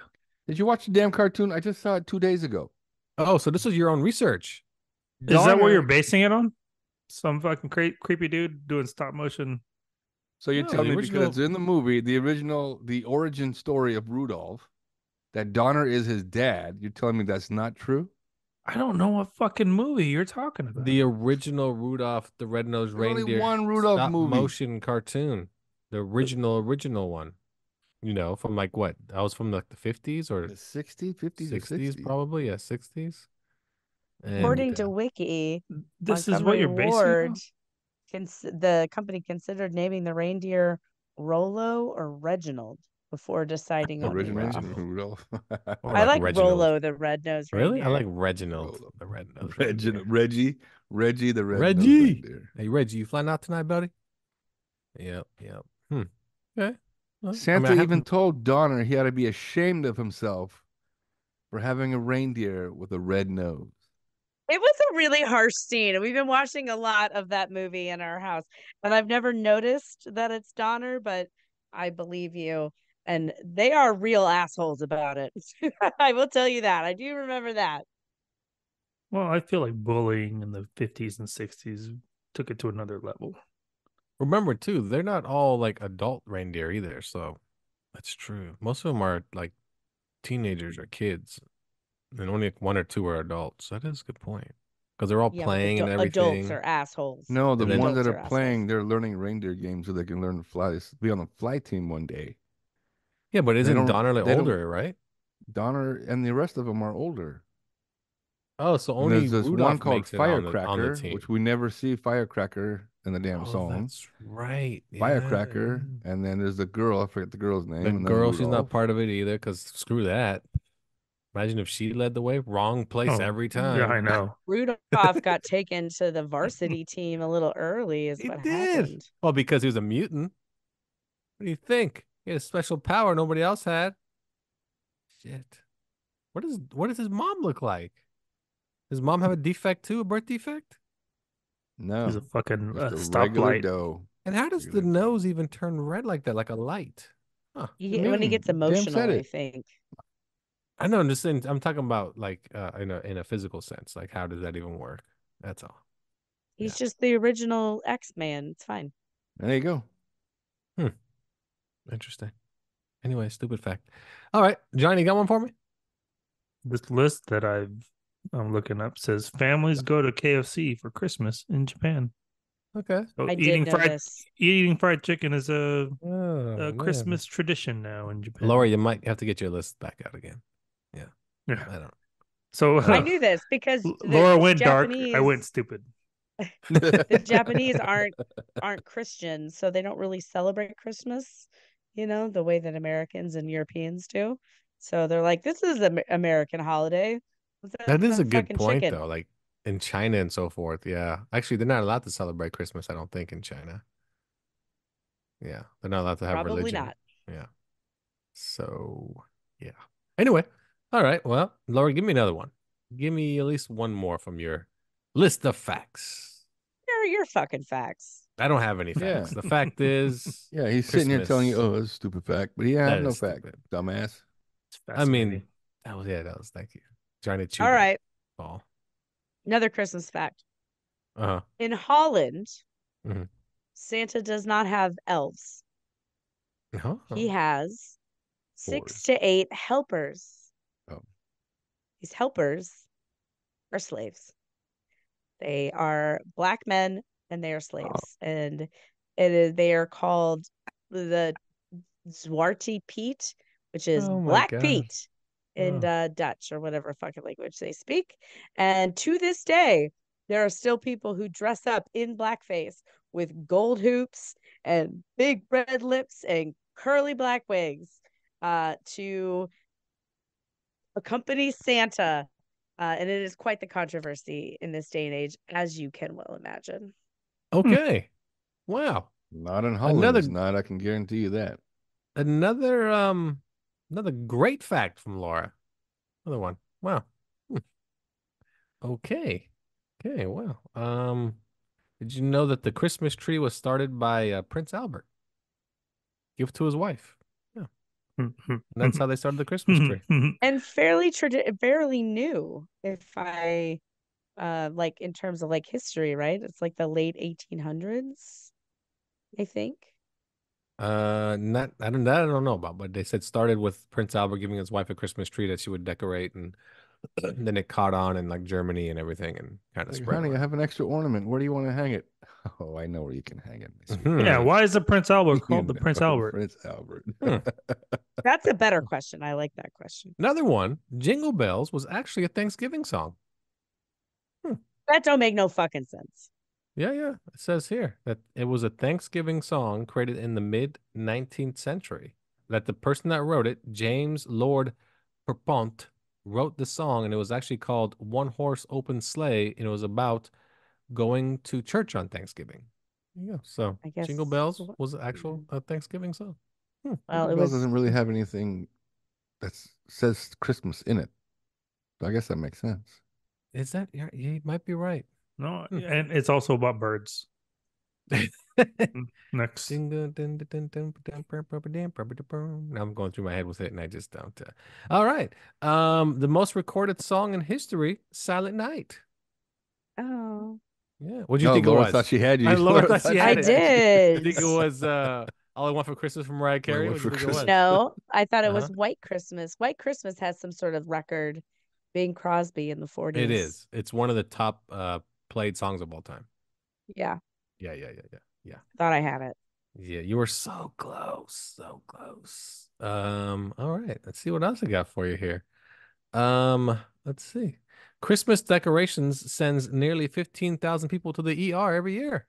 Did you watch the damn cartoon? I just saw it 2 days ago. Oh, so this was your own research. Is that what you're Donner- basing it on? Some fucking creepy dude doing stop motion. So you No, tell the me original- because it's in the movie, the origin story of Rudolph, that Donner is his dad. You're telling me that's not true? I don't know what fucking movie you're talking about. The original Rudolph the Red-Nosed There's only Reindeer one Rudolph stop movie. motion cartoon. The original one. From like what? That was from like the 50s or The 60s, 50s, or 60s 60s? probably. Yeah, 60s. According to Wiki, This is what Montgomery you're basing it Ward, on? the company considered naming the reindeer Rollo or Reginald before deciding on Original Rudolph. Rudolph. Or I like Reginald. Rollo, the red-nosed Really? reindeer. I like Reginald, Rolo. the red-nosed Reginald, reindeer. Reggie, the red Reggie! reindeer. Hey, Reggie, you flying out tonight, buddy? Yep. Okay. Well, Santa I even haven't- told Donner he had to be ashamed of himself for having a reindeer with a red nose. It was a really harsh scene. We've been watching a lot of that movie in our house, and I've never noticed that it's Donner, but I believe you. And they are real assholes about it. I will tell you that. I do remember that. Well, I feel like bullying in the 50s and 60s took it to another level. Remember too, they're not all like adult reindeer either, so that's true. Most of them are like teenagers or kids, and only like one or two are adults. That is a good point because they're all Yeah, but playing and adults everything. are assholes. No, the And then ones that Adults are are assholes. playing, they're learning reindeer games so they can learn to fly. Be on the fly team one day. yeah, but They isn't don't. Donner like They don't. older, right? Donner and the rest of them are older. Oh, so And only there's this one Rudolph called makes it on the Firecracker, team. which we never see Firecracker in the damn Oh, song. that's right. Yeah, Firecracker, yeah. and then there's the girl. I forget the girl's The name, and then girl, she's not Rudolph. part of it either, because screw that. Imagine if she led the way. Wrong place Oh, every yeah, time. I know. Rudolph got taken to the varsity team a little early, is He what did. happened. Well, because he was a mutant. What do you think? He had a special power nobody else had. Shit. What does his mom look like? Does mom have a defect too, a birth defect? She's a No, fucking just a regular stoplight. doe. And how does the Regular doe. nose even turn red like that, like a light? Huh. It's a When he mutant. gets Damn emotional, said I it. think. I know, I'm just saying, I'm talking about like in a physical sense. Like how does that even work? That's all. He's Yeah. just the original X-Man. It's fine. There you go. Hmm. Interesting. Anyway, stupid fact. All right, Johnny, got one for me? This list that I'm looking up says families go to KFC for Christmas in Japan. Okay. So I did know this. eating fried chicken is a Oh man, Christmas tradition now in Japan. Laura, you might have to get your list back out again. Yeah, Yeah. I don't. So I knew this because Laura the went dark. I Japanese went stupid. the Japanese aren't Christians, so they don't really celebrate Christmas, the way that Americans and Europeans do. So they're like, this is an American holiday. Let's have That is a some good fucking point, chicken. though. Like in China and so forth. Yeah, actually, they're not allowed to celebrate Christmas. I don't think in China. Yeah, they're not allowed to have Probably religion. not. Yeah. So yeah. Anyway, all right. Well, Laura, give me another one. Give me at least one more from your list of facts. They're your fucking facts. I don't have any Yeah. facts. The fact is, Yeah, he's sitting here telling you, Christmas. "Oh, that's a stupid fact," but he have That no is fact, stupid. dumbass. It's I mean, fascinating. that was. Thank you. Trying to chew All that right. ball. Another Christmas fact. Uh-huh. In Holland, Mhm. Santa does not have elves. Uh-huh. He has 6 Whores. to 8 helpers. Oh. These helpers are slaves. They are black men and they are slaves. And they are called the Zwarte Piet, which is Oh my Black God. Pete in Oh. Dutch or whatever fucking language they speak. And to this day, there are still people who dress up in blackface with gold hoops and big red lips and curly black wigs to accompany Santa. And it is quite the controversy in this day and age, as you can well imagine. Okay. Wow. Not in Holland, Another it's not. I can guarantee you that. another another great fact from Laura. Another one. Wow. Hmm. Okay. Okay, wow. Did you know that the Christmas tree was started by Prince Albert? Gift to his wife. Yeah. And that's how they started the Christmas tree. And fairly new, if I like in terms of like history, right? It's like the late 1800s, I think. Not I don't know about, but they said started with Prince Albert giving his wife a Christmas tree that she would decorate, and then it caught on in like Germany and everything, and kind of Like, spread honey, I around. have an extra ornament. Where do you want to hang it? Oh, I know where you can hang it, my sweet. Yeah, Hmm. why is the Prince Albert You called the Prince know, Albert? Prince Albert. Hmm. That's a better question. I like that question. Another one, Jingle Bells was actually a Thanksgiving song. That don't make no fucking sense. Yeah, yeah. It says here that it was a Thanksgiving song created in the mid 19th century. That the person that wrote it, James Lord Pierpont, wrote the song, and it was actually called One Horse Open Sleigh, and it was about going to church on Thanksgiving. There you go. So I guess. Jingle Bells was actual a Thanksgiving song. Well, Jingle it Bells was doesn't really have anything that says Christmas in it. So I guess that makes sense. Is that? You might be right. No, and it's also about birds. Next. Now I'm going through my head with it, and I just don't. All right. The most recorded song in history, "Silent Night." Oh, Yeah. What do you No, think it Laura was? thought she had you. Laura thought she I had it. did. You think it was "All I Want for Christmas" from Mariah Carey? What do you think it was? No, I thought it Uh-huh. was White Christmas. White Christmas has some sort of record, Bing Crosby in the 40s. It is. It's one of the top played songs of all time. Yeah. Yeah. Thought I had it. Yeah, you were so close, so close. All right, let's see what else I got for you here. Let's see. Christmas decorations sends nearly 15,000 people to the ER every year.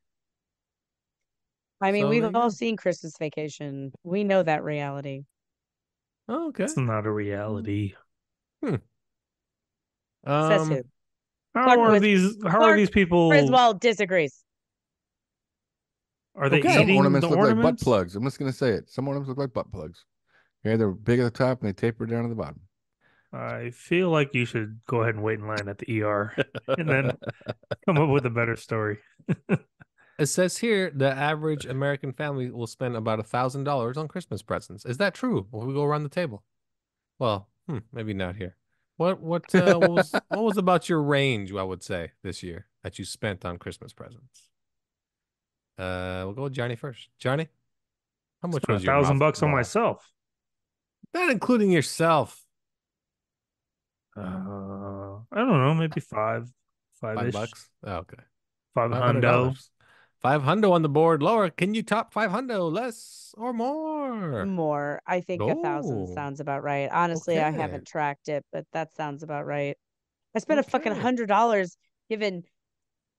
I mean, So there we've you all go. seen Christmas Vacation. We know that reality. Oh, okay. It's not a reality. Says who? How are these people? Griswold disagrees. Are they Okay. Some eating ornaments the look like butt ornaments? plugs. I'm just gonna say it. Some ornaments look like butt plugs. Okay, they're big at the top and they taper down to the bottom. I feel like you should go ahead and wait in line at the ER and then come up with a better story. It says here the average American family will spend about $1,000 on Christmas presents. Is that true? Will we go around the table? Well, maybe not here. What was about your range, I would say, this year that you spent on Christmas presents? We'll go with Johnny first. Johnny, how much Spent was your mouth? $1,000 on Wow. myself. Not including yourself. I don't know, maybe five-ish. $5? Oh, okay. $500. $500 on the board. Laura, can you top $500? Less or more? More. I think 1,000 Oh, sounds about right. Honestly, I okay. haven't tracked it, but that sounds about right. I spent a fucking Okay. $100 giving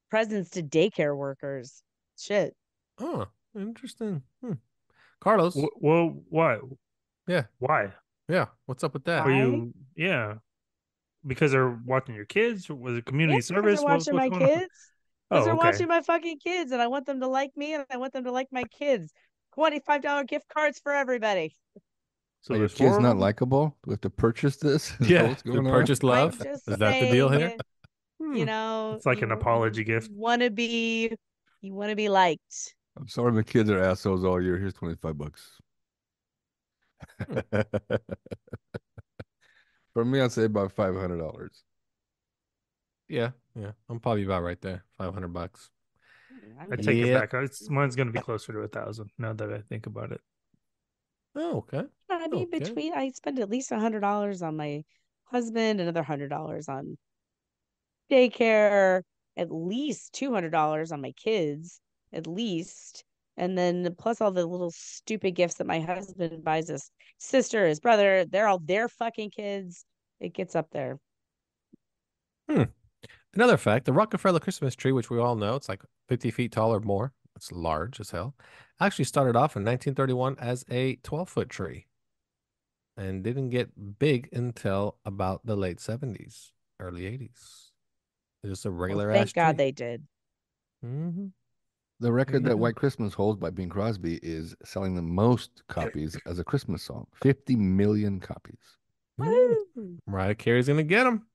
presents to daycare workers. Shit. Oh, interesting. Carlos. Well, why? Yeah. Why? Yeah. What's up with that? Are Why? you? Yeah, because they're watching your kids. Or was it community Yeah, because service? they're watching What's my going on? kids. Because Oh, they're okay. watching my fucking kids, and I want them to like me, and I want them to like my kids. $25 gift cards for everybody. So Are your there's four kids of not them. likable? Do we have to purchase this? Is that Yeah. what's To going on? purchase love. I'm just Is that the deal saying, here? you know, It's like an apology gift. You want to be liked. I'm sorry, my kids are assholes all year. Here's $25. For me, I'd say about $500. Yeah. I'm probably about right there. $500. I take it Yeah. back. Mine's going to be closer to 1,000 now that I think about it. Oh, okay. I mean, Okay. I spend at least $100 on my husband, another $100 on daycare, at least $200 on my kids, at least. And then plus all the little stupid gifts that my husband buys his sister, his brother, they're all their fucking kids. It gets up there. Another fact, the Rockefeller Christmas tree, which we all know, it's like 50 feet tall or more. It's large as hell. Actually started off in 1931 as a 12-foot tree and didn't get big until about the late 70s, early 80s. It's just a regular Thank ass God tree. they did. Mm-hmm. The record Yeah. that White Christmas holds by Bing Crosby is selling the most copies as a Christmas song. 50 million copies. Mariah Carey's gonna get them.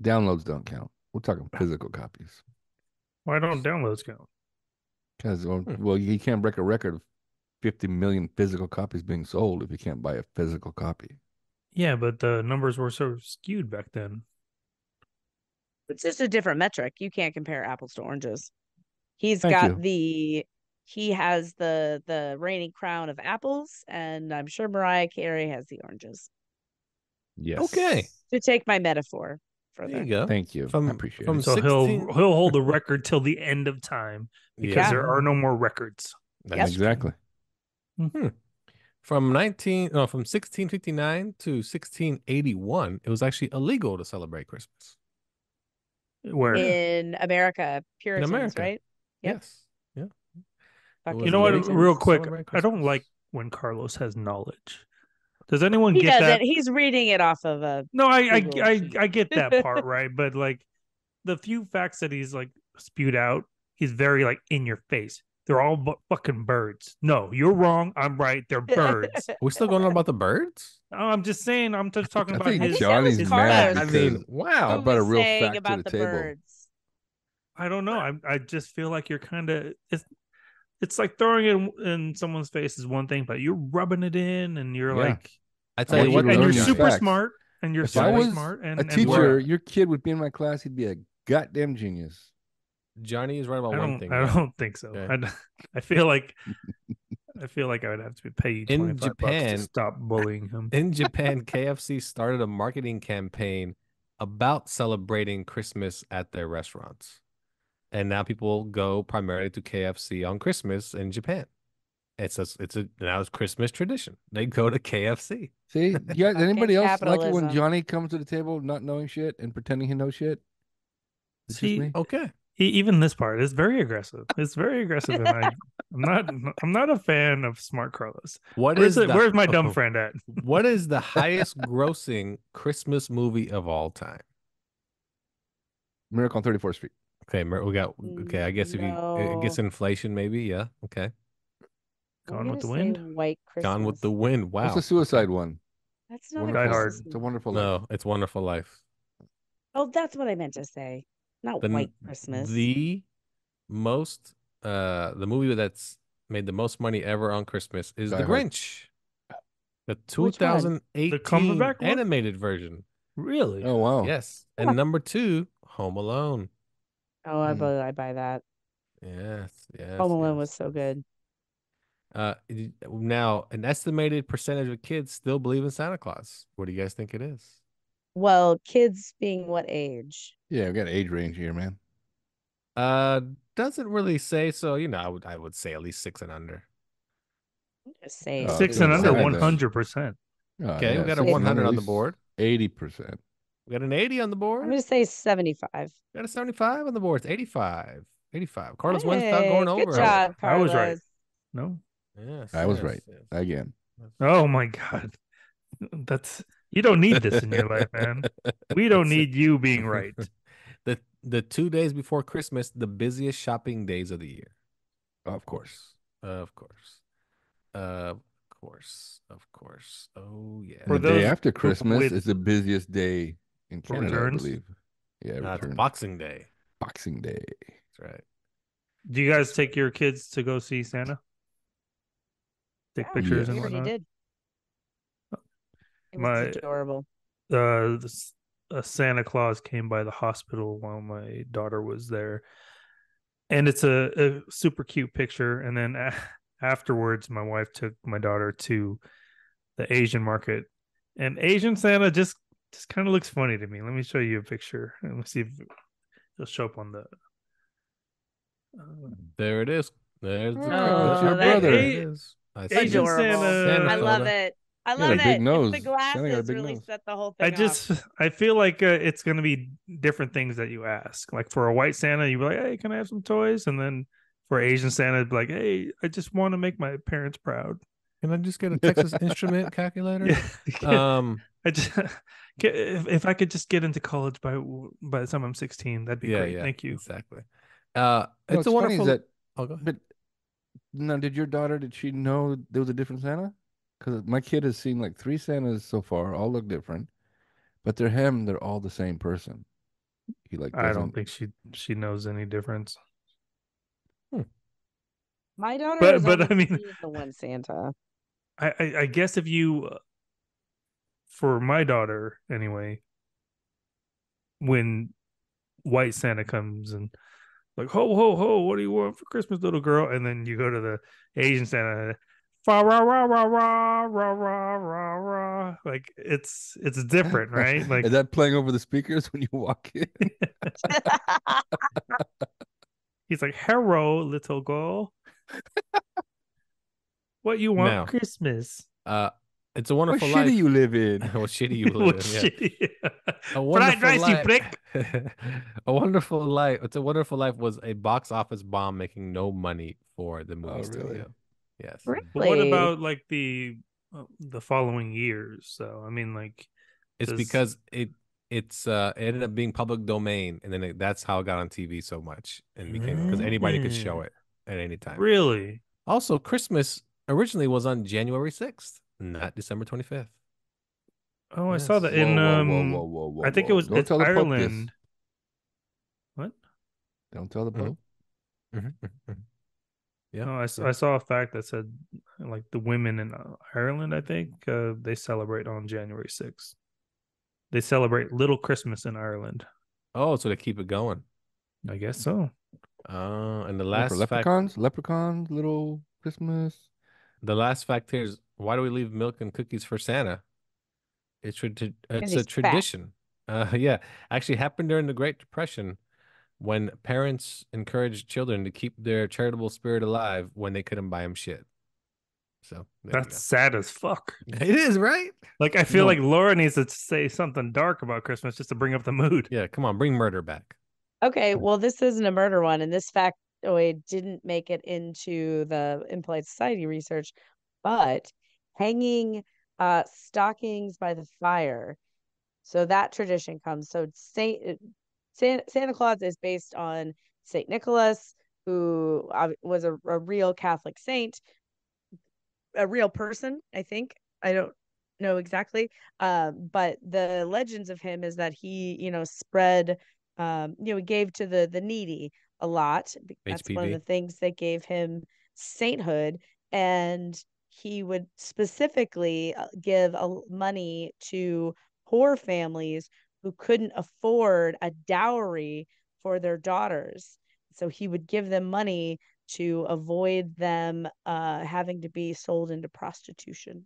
Downloads don't count. We're talking physical copies. Why don't downloads count? Because, well, you can't break a record of 50 million physical copies being sold if you can't buy a physical copy. Yeah, but the numbers were so skewed back then. It's just a different metric. You can't compare apples to oranges. He has the reigning crown of apples, and I'm sure Mariah Carey has the oranges. Yes. Okay. To take my metaphor further. There you go. Thank you. I appreciate it. So 16... he'll hold the record till the end of time because there are no more records. That's exactly. From 1659 to 1681, it was actually illegal to celebrate Christmas. Where? In America, Puritans, America. right? Yep. Yes. Yeah. You know what? Real quick, I don't like when Carlos has knowledge. Does anyone he get that? He's reading it off of a. No, I get that part, right? But like the few facts that he's like spewed out, he's very like in your face. they're all fucking birds. No, you're wrong. I'm right. They're birds. We're still going on about the birds? No, I'm just saying. I'm just talking I about think I his. think that was Johnny's Carlos. mad I because mean, I wow. brought a was real saying fact to about the the table. birds. I don't know. I just feel like you're kind of. It's like throwing it in someone's face is one thing, but you're rubbing it in, and you're Yeah. like, I tell you you what, and though, you're learn these Johnny, super facts. smart, and you're If I super was smart, a and teacher, your kid would be in my class. He'd be a goddamn genius. Johnny is right about I one don't. thing. I though. don't think so. Okay. I feel like. I feel like I would have to pay you In $25 to Japan- stop bullying him. In Japan, KFC started a marketing campaign about celebrating Christmas at their restaurants. And now people go primarily to KFC on Christmas in Japan. It's now it's Christmas tradition. They go to KFC. See, yeah. Fucking Anybody else like it when capitalism. Johnny comes to the table not knowing shit and pretending he knows shit? It's just See, me. Okay. even this part is very aggressive. It's very aggressive, and I'm not a fan of Smart Carlos. Where's my dumb friend at? What is the highest grossing Christmas movie of all time? Miracle on 34th Street. Okay, we got okay. I guess if you I guess No. inflation, maybe, yeah. Okay. I'm Gone with gonna the say Wind. White Christmas. Gone with the Wind. Wow. What's the suicide one? That's not Wonderful Die a Hard. Christmas It's a movie. Wonderful Life. No, it's Wonderful Life. Oh, that's what I meant to say. Not The White Christmas. the most the movie that's made the most money ever on Christmas is Die The Hard. Grinch. The Which one? 2018 The Cumberbatch one? animated version. Really? Oh wow. Yes. And number 2, Home Alone. Oh, I buy that. Yes, yes. Home Alone yes, was so yes. good. Now, an estimated percentage of kids still believe in Santa Claus. What do you guys think it is? Well, kids being what age? Yeah, we got age range here, man. Doesn't really say so. I would say at least 6 and under. I'm gonna say Oh, 6 it's and under, high then. 100%. Oh, Okay, we yeah, got a 6 and 100 under, on at the least board. 80%. We got an 80 on the I'm board. gonna say 75. We got a 75 on the board. It's 85. 85. Carlos wins without Hey, going over. good job, I was Carlos. right. No. Yes, I was yes, right. yes. Again. Oh my God. You don't need this in your life, man. We don't need you being right. The 2 days before Christmas, the busiest shopping days of the year. Of course. Of course. Of course. Oh yeah. And For the day those after who Christmas with- is the busiest day in For Canada, returns? I believe. Yeah, It's returns. Boxing Day. Boxing Day. That's right. Do you guys take your kids to go see Santa? Take Yeah, pictures Yes. and we already whatnot? did. It was My- adorable. A Santa Claus came by the hospital while my daughter was there, and it's a super cute picture. And then afterwards, my wife took my daughter to the Asian market, and Asian Santa just kind of looks funny to me. Let me show you a picture, and let's see if it'll show up on the. There it is. There's the Oh, it's your that- brother. There it is. I see it. Asian Adorable. Santa. I love photo. it. I He had love a big it. nose. It's the Santa got a glasses big really nose. set the whole thing off. I feel like it's gonna be different things that you ask. Like for a white Santa, you be like, "Hey, can I have some toys?" And then for Asian Santa, it'd be like, "Hey, I just want to make my parents proud." Can I just get a Texas Instrument calculator? Yeah. I just if I could just get into college by the time I'm 16, that'd be great. Thank you. Exactly. What's It's a funny wonderful. is that, Oh, go ahead. but now, did she know there was a different Santa? Because my kid has seen like 3 Santas so far, all look different, but they're all the same person. He like I don't doesn't. think she knows any difference. My daughter But- has but only I mean- seen the one Santa. I guess if you, for my daughter anyway, when white Santa comes and like, ho, ho, ho, what do you want for Christmas, little girl? And then you go to the Asian Santa, fa ra ra ra ra ra ra ra ra. Like it's different, right? Like Is that playing over the speakers when you walk in? he's like, hello, little girl. What you want Now, for Christmas? It's a What wonderful city life. you live in? What shitty you What live in? Yeah. shit? A Fried Wonderful rice, you Life. prick. A Wonderful Life. It's a Wonderful Life was a box office bomb, making no money for the movie really? studio. Yes. Really? But what about like the following years? So I mean, like It's does- because it ended up being public domain, and then that's how it got on TV so much, and became because anybody could show it. at any time. Really? Also, Christmas originally was on January 6th, not December 25th. Oh, I saw that Whoa, in whoa, whoa, whoa, whoa, whoa, I think whoa. Don't it's tell the Pope this. Ireland. What? Don't tell the Pope. Yeah. No, I saw a fact that said like the women in Ireland, I think, they celebrate on January 6th. They celebrate Little Christmas in Ireland. Oh, so they keep it going. I guess so. And the What, for last fact, leprechauns, little Christmas. the last fact here is, why do we leave milk and cookies for Santa? It's a he's fat. tradition. Yeah, actually happened during the Great Depression when parents encouraged children to keep their charitable spirit alive when they couldn't buy them shit. So there That's sad as fuck. It is, right? Like I feel like Laura needs to say something dark about Christmas just to bring up the mood. Yeah, come on, bring murder back. Okay, well, this isn't a murder one, and this factoid didn't make it into the Impolite Society research, but hanging stockings by the fire. So that tradition comes. So Santa Claus is based on Saint Nicholas, who was a real Catholic saint, a real person, I think. I don't know exactly. But the legends of him is that he, spread, he gave to the needy a lot. That's one of the things that gave him sainthood. And he would specifically give money to poor families who couldn't afford a dowry for their daughters. So he would give them money to avoid them having to be sold into prostitution.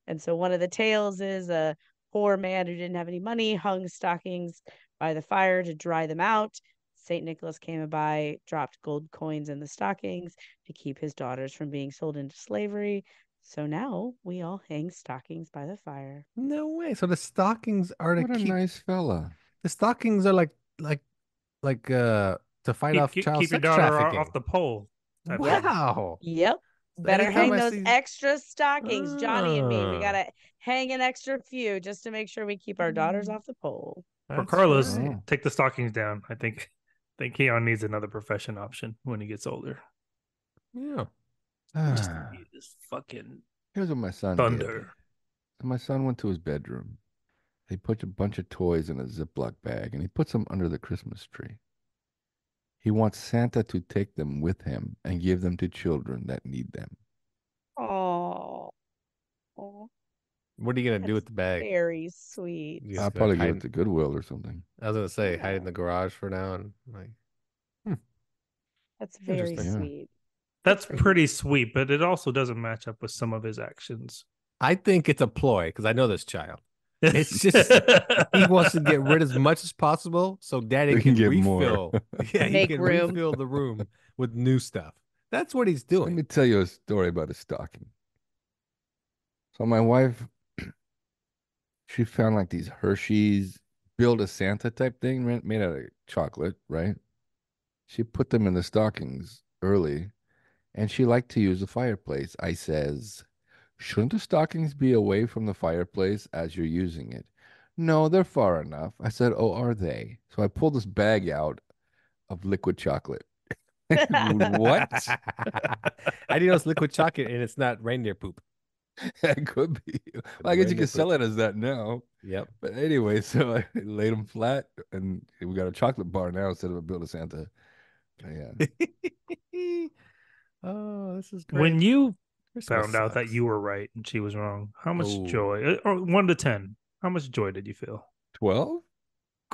And so one of the tales is a poor man who didn't have any money hung stockings by the fire to dry them out. St. Nicholas came by, dropped gold coins in the stockings to keep his daughters from being sold into slavery. So now we all hang stockings by the fire. No way. So the stockings are to What a nice fella. The stockings are like to fight off child keep your sex daughter trafficking. off the pole. Wow. Yep. So Better anytime hang I those see- extra stockings, Johnny and me. We Ah. gotta hang an extra few just to make sure we keep our daughters off the pole. For That's Carlos, right. take the stockings down. I think Keon needs another profession option when he gets older. Yeah. Just to be this fucking Here's what my son thunder. did. So my son went to his bedroom. He put a bunch of toys in a Ziploc bag and he puts them under the Christmas tree. He wants Santa to take them with him and give them to children that need them. Oh, What are you gonna do with the bag? very sweet. You I'll just probably hide give it to Goodwill or something. I was gonna say hide in the garage for now and like That's very Interesting. Yeah. sweet. That's for you. pretty sweet, but it also doesn't match up with some of his actions. I think it's a ploy because I know this child. It's just he wants to get rid as much as possible so daddy He can can get refill. more. Yeah, he Make can room. refill the room with new stuff. That's what he's Let doing. me tell you a story about a stocking. So my wife, she found like these Hershey's build a Santa type thing made out of chocolate, right? She put them in the stockings early, and she liked to use the fireplace. I says, shouldn't the stockings be away from the fireplace as you're using it? No, they're far enough. I said, oh, are they? So I pulled this bag out of liquid chocolate. What? How do you know it's liquid chocolate and it's not reindeer poop? That could be. Well, I guess you can sell it as that now. Yep. But anyway, so I laid them flat, and we got a chocolate bar now instead of a Build a Santa. Yeah. Oh, this is great. When you Christmas found out that sucks. you were right and she was wrong, how much Oh. joy? Or 1 to 10, how much joy did you feel? 12?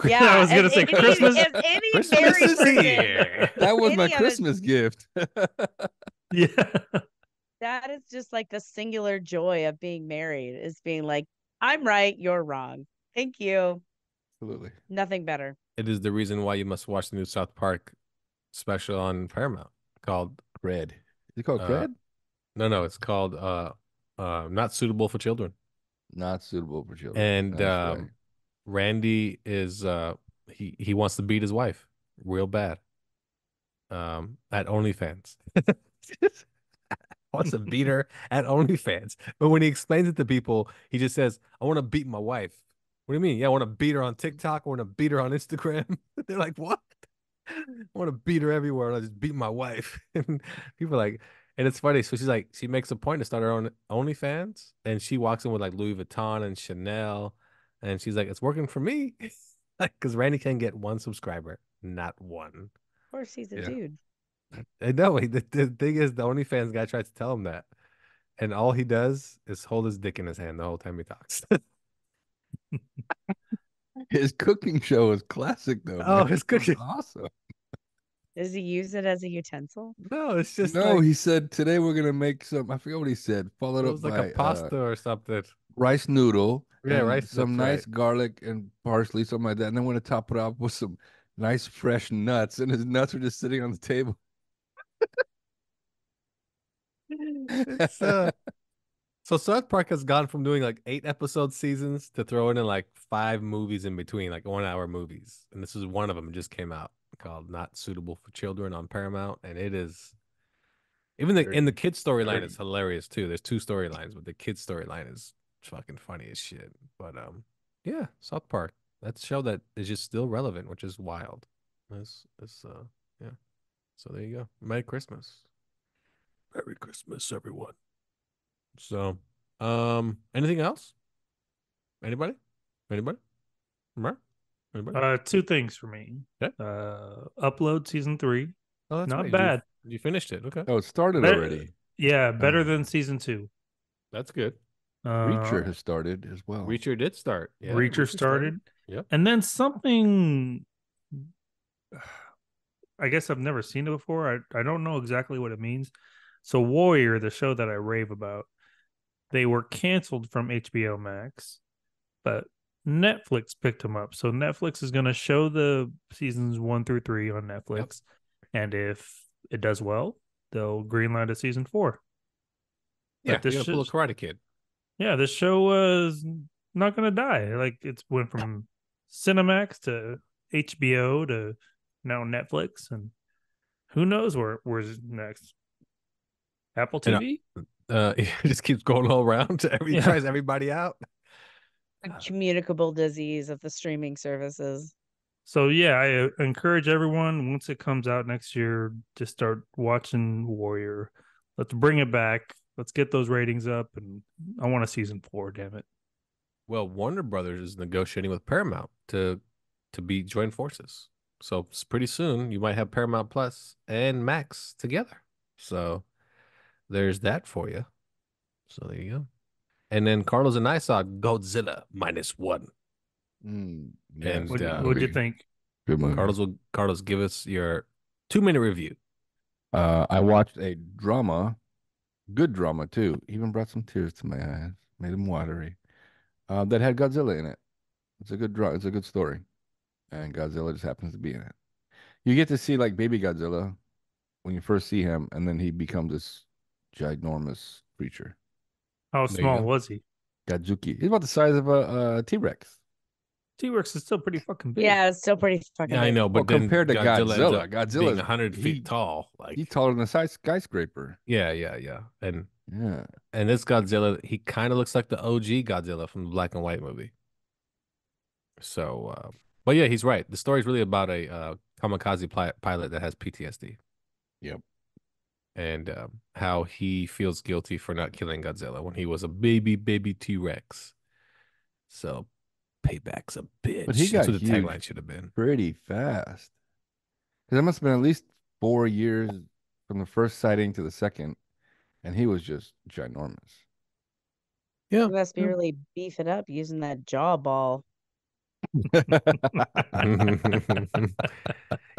Yeah, I was gonna say Christmas. If any Christmas married is person, here. That was my Any of us- Christmas gift. Yeah. that is just like the singular joy of being married is being like, I'm right, you're wrong. Thank you. Absolutely. Nothing better. It is the reason why you must watch the new South Park special on Paramount called Cred. Is it called Uh, Cred? No, it's called Not Suitable for Children. Not suitable for children. And That's right. Randy is he wants to beat his wife real bad. At OnlyFans. Wants to beat her at OnlyFans. But when he explains it to people, he just says, I want to beat my wife. What do you mean? Yeah, I want to beat her on TikTok. I want to beat her on Instagram. They're like, what? want to beat her everywhere. And I just beat my wife. And people are like, and it's funny. So she's like, she makes a point to start her own OnlyFans, and she walks in with like Louis Vuitton and Chanel, and she's like, it's working for me, like because Randy can get one subscriber, not one. Of course, he's a Yeah. dude. I know. The thing is, the OnlyFans guy tries to tell him that, and all he does is hold his dick in his hand the whole time he talks. His cooking show is classic though, Oh, man. his It was cooking. awesome. Does he use it as a utensil? No, it's just No, like he said today we're gonna make some. I forget what he said. it Followed up was like a by pasta or something. rice noodle Yeah, and rice. some That's nice right. garlic and parsley, something like that. And then we're gonna top it off with some nice fresh nuts. And his nuts are just sitting on the table. It's so South Park has gone from doing like 8 episode seasons to throwing in like 5 movies in between, like 1 hour movies. And this is one of them. It just came out called Not Suitable for Children on Paramount. And it is even the Dirty, kid storyline dirty. is hilarious too. There's 2 storylines, but the kid storyline is fucking funny as shit. But yeah, South Park. That's a show that is just still relevant, which is wild. This yeah. So there you go. Merry Christmas. Merry Christmas, everyone. So, anything else? Anybody? Anybody? Mer? Anybody? Two things for me. Okay. Upload season 3. Oh, that's Not right. bad. You finished it. Okay. Oh, it started Bet- already. Yeah, better than Oh. season 2. That's good. Reacher has started as well. Reacher did start. Yeah. Reacher started. Yep. And then something, I guess I've never seen it before. I don't know exactly what it means. So Warrior, the show that I rave about, they were canceled from HBO Max, but Netflix picked them up. So Netflix is going to show the seasons 1 through 3 on Netflix. And if it does well, they'll greenlight a season 4. Yeah. But this You're gonna pull a Karate Kid. Yeah, this show was not going to die. Like it's went from Cinemax to HBO to now Netflix, and who knows where's next? Apple And, TV? it just keeps going all around. He Yeah. tries everybody out. A communicable disease of the streaming services. So yeah, I encourage everyone once it comes out next year to start watching Warrior. Let's bring it back. Let's get those ratings up, and I want a season 4. Damn it! Well, Warner Brothers is negotiating with Paramount to be joint forces. So pretty soon you might have Paramount Plus and Max together. So there's that for you. So there you go. And then Carlos and I saw Godzilla -1. Yeah, And What'd you think? good movie. Carlos give us your 2-minute review. I watched a drama, good drama too. Even brought some tears to my eyes, made them watery. That had Godzilla in it. It's a good drama. It's a good story, and Godzilla just happens to be in it. You get to see like baby Godzilla when you first see him, and then he becomes this ginormous creature. How There you small go. was he? Gadzuki. He's about the size of a T-Rex. T-Rex is still pretty fucking big. Yeah, it's still pretty fucking Yeah, I big. know, but Well, then compared to ends Godzilla, up Godzilla's being 100 he- feet tall. Like He's taller than a skyscraper. yeah. And Yeah. this Godzilla, he kind of looks like the OG Godzilla from the black and white movie. So, but yeah, he's right. The story's really about a kamikaze pilot that has PTSD. Yep. And how he feels guilty for not killing Godzilla when he was a baby T-Rex. So, payback's a bitch. But he That's got what the huge tagline should have been. pretty fast. Because it must have been at least 4 years from the first sighting to the second, and he was just ginormous. Yeah. You must be really beefing up using that jaw ball.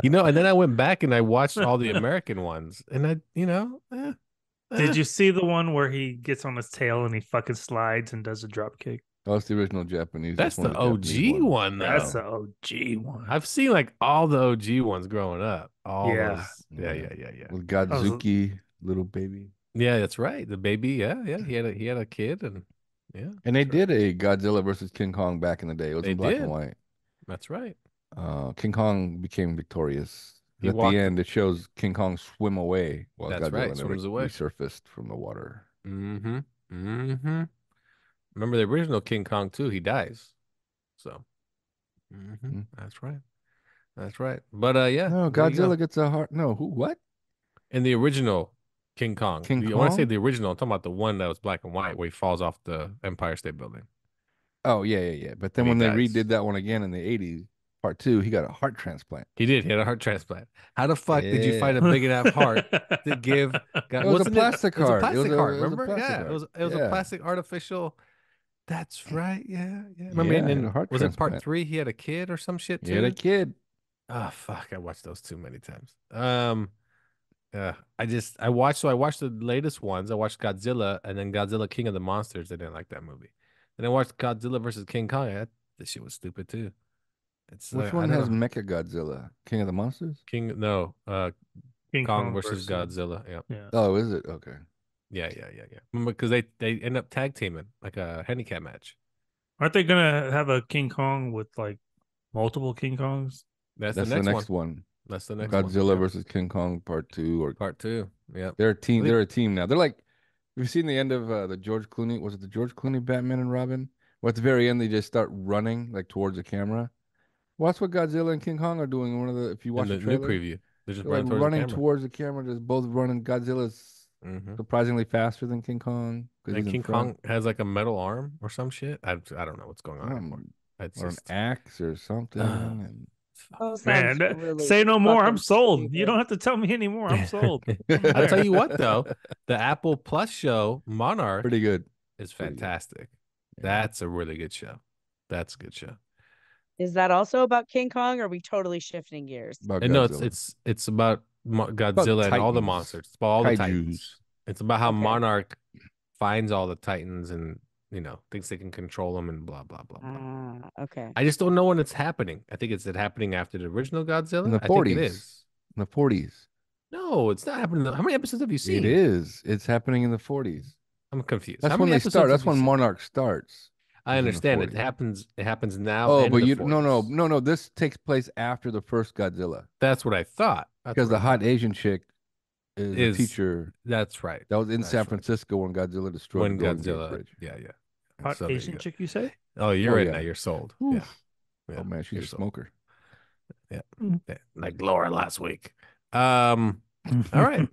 You know, and then I went back and I watched all the American ones, and Did you see the one where he gets on his tail and he fucking slides and does a drop kick? That's the original Japanese. That's one the of Japanese OG ones. one, though. That's the OG one. I've seen like all the OG ones growing up. All Yeah. those. Yeah. With Godzuki, little baby. Yeah, that's right. The baby, yeah. He had a kid, and yeah. And they that's did a Godzilla versus King Kong back in the day. It was They in black did. and white. That's right. King Kong became victorious. He At walked- the end, it shows King Kong swim away while That's Godzilla right, never swims away. resurfaced from the water. Mm-hmm. Remember the original King Kong too? He dies. So, Mm. that's right. That's right. But yeah, No, there you go. Godzilla gets a heart. No, who? What? In the original King Kong. King When I say Kong? the original, I'm talking about the one that was black and white where he falls off the Empire State Building Oh yeah. But then and he when they dies. redid that one again in the '80s, part two, he got a heart transplant. He did. He had a heart transplant. How the fuck did you find Yeah. a big enough heart to give? It God, was a wasn't it? plastic It was a heart. plastic heart. It was a Remember? plastic Yeah, heart. it was a Yeah. plastic artificial. That's right. Yeah, yeah. Remember? Yeah, And he had a then heart was it part transplant. 3? He had a kid or some shit He had a too. kid. Oh fuck! I watched those too many times. I watched the latest ones. I watched Godzilla and then Godzilla King of the Monsters. I didn't like that movie. Then I watched Godzilla versus King Kong. This shit was stupid too. It's Which I one don't has know. Mecha Godzilla? King of the Monsters? King no King Kong Kong versus Godzilla. Yeah. Yeah. Oh, is it? Okay. Yeah. Remember because they end up tag teaming like a handicap match. Aren't they gonna have a King Kong with like multiple King Kongs? That's the That's the next one. next one. That's the next one. Godzilla Yep. versus King Kong Part 2 or Part 2. Yeah. they're a team. They- They're a team now. They're like, have you seen the end of the George Clooney? Was it the George Clooney Batman and Robin? Where at the very end they just start running like towards the camera. Well, that's what Godzilla and King Kong are doing in one of the. If you In watch the the new trailer, preview, they're just they're like running towards the running camera. towards the camera, just both running. Godzilla's Mm-hmm. surprisingly faster than King Kong because And he's King in front. Kong has like a metal arm or some shit. I don't know what's going on anymore. It's Or an just axe or something. And Oh, sounds Man, really say no more. I'm fucking sold. You stupid. don't have to tell me anymore. I'm sold. I'm I'll tell there. you what though, the Apple Plus show Monarch pretty good. is Pretty good. fantastic. Yeah. That's a really good show. That's a good show. Is that also about King Kong? Or are we totally shifting gears? About And no, Godzilla. it's about Godzilla and all the Titans. monsters. It's about all the Kaijus. Titans. It's about how Okay. Monarch finds all the Titans and thinks they can control them and blah blah blah blah. Okay. I just don't know when it's happening. I think it's happening after the original Godzilla. In the I think 40s. it is. In the 40s. No, it's not happening. How many episodes have you seen? It is. It's happening in the 40s. I'm confused. That's How when many they start. episodes That's have you when seen? Monarch starts. I is in the understand it 40s. happens. It happens now. Oh, and but in the you 40s. no. This takes place after the first Godzilla That's what I thought. because the hot Asian chick is a Is- teacher That's right. that was in That's San right. Francisco when Godzilla destroyed When the Golden Gate Godzilla, Bridge. yeah. Hot So there you Asian go. chick, you say? Oh, you're Oh, in yeah. now. You're sold. Oof. Yeah. Oh man, she's You're a sold. smoker. Yeah. Mm. Yeah, like Laura last week. All right.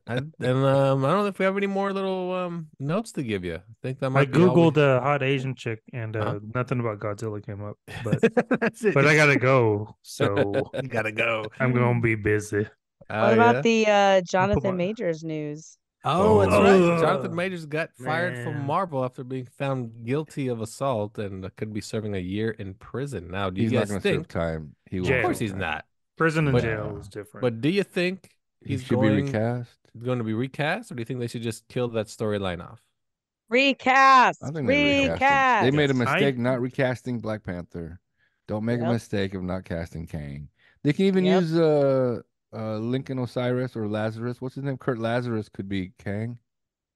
I don't know if we have any more little notes to give you. I think that I might be all we- googled hot Asian chick and Uh-huh. nothing about Godzilla came up. But That's it. but I gotta go, so You gotta go. I'm gonna be busy. Oh, What about yeah? the my- Jonathan Majors news? Oh, that's right. Ugh. Jonathan Majors got fired from Man. Marvel after being found guilty of assault and could be serving a year in prison. Now, do you He's not guys going to serve think? time. He Jail. Of course, serve he's time. not. Prison and But- jail is different. But do you think He he's should be recast. going to be recast, or do you think they should just kill that storyline off? Recast. I think they recast him. They made a mistake not recasting Black Panther. Don't make a Yep. mistake of not casting Kang. They can even Yep. use Lincoln Osiris or Lazarus. What's his name? Kurt Lazarus could be Kang.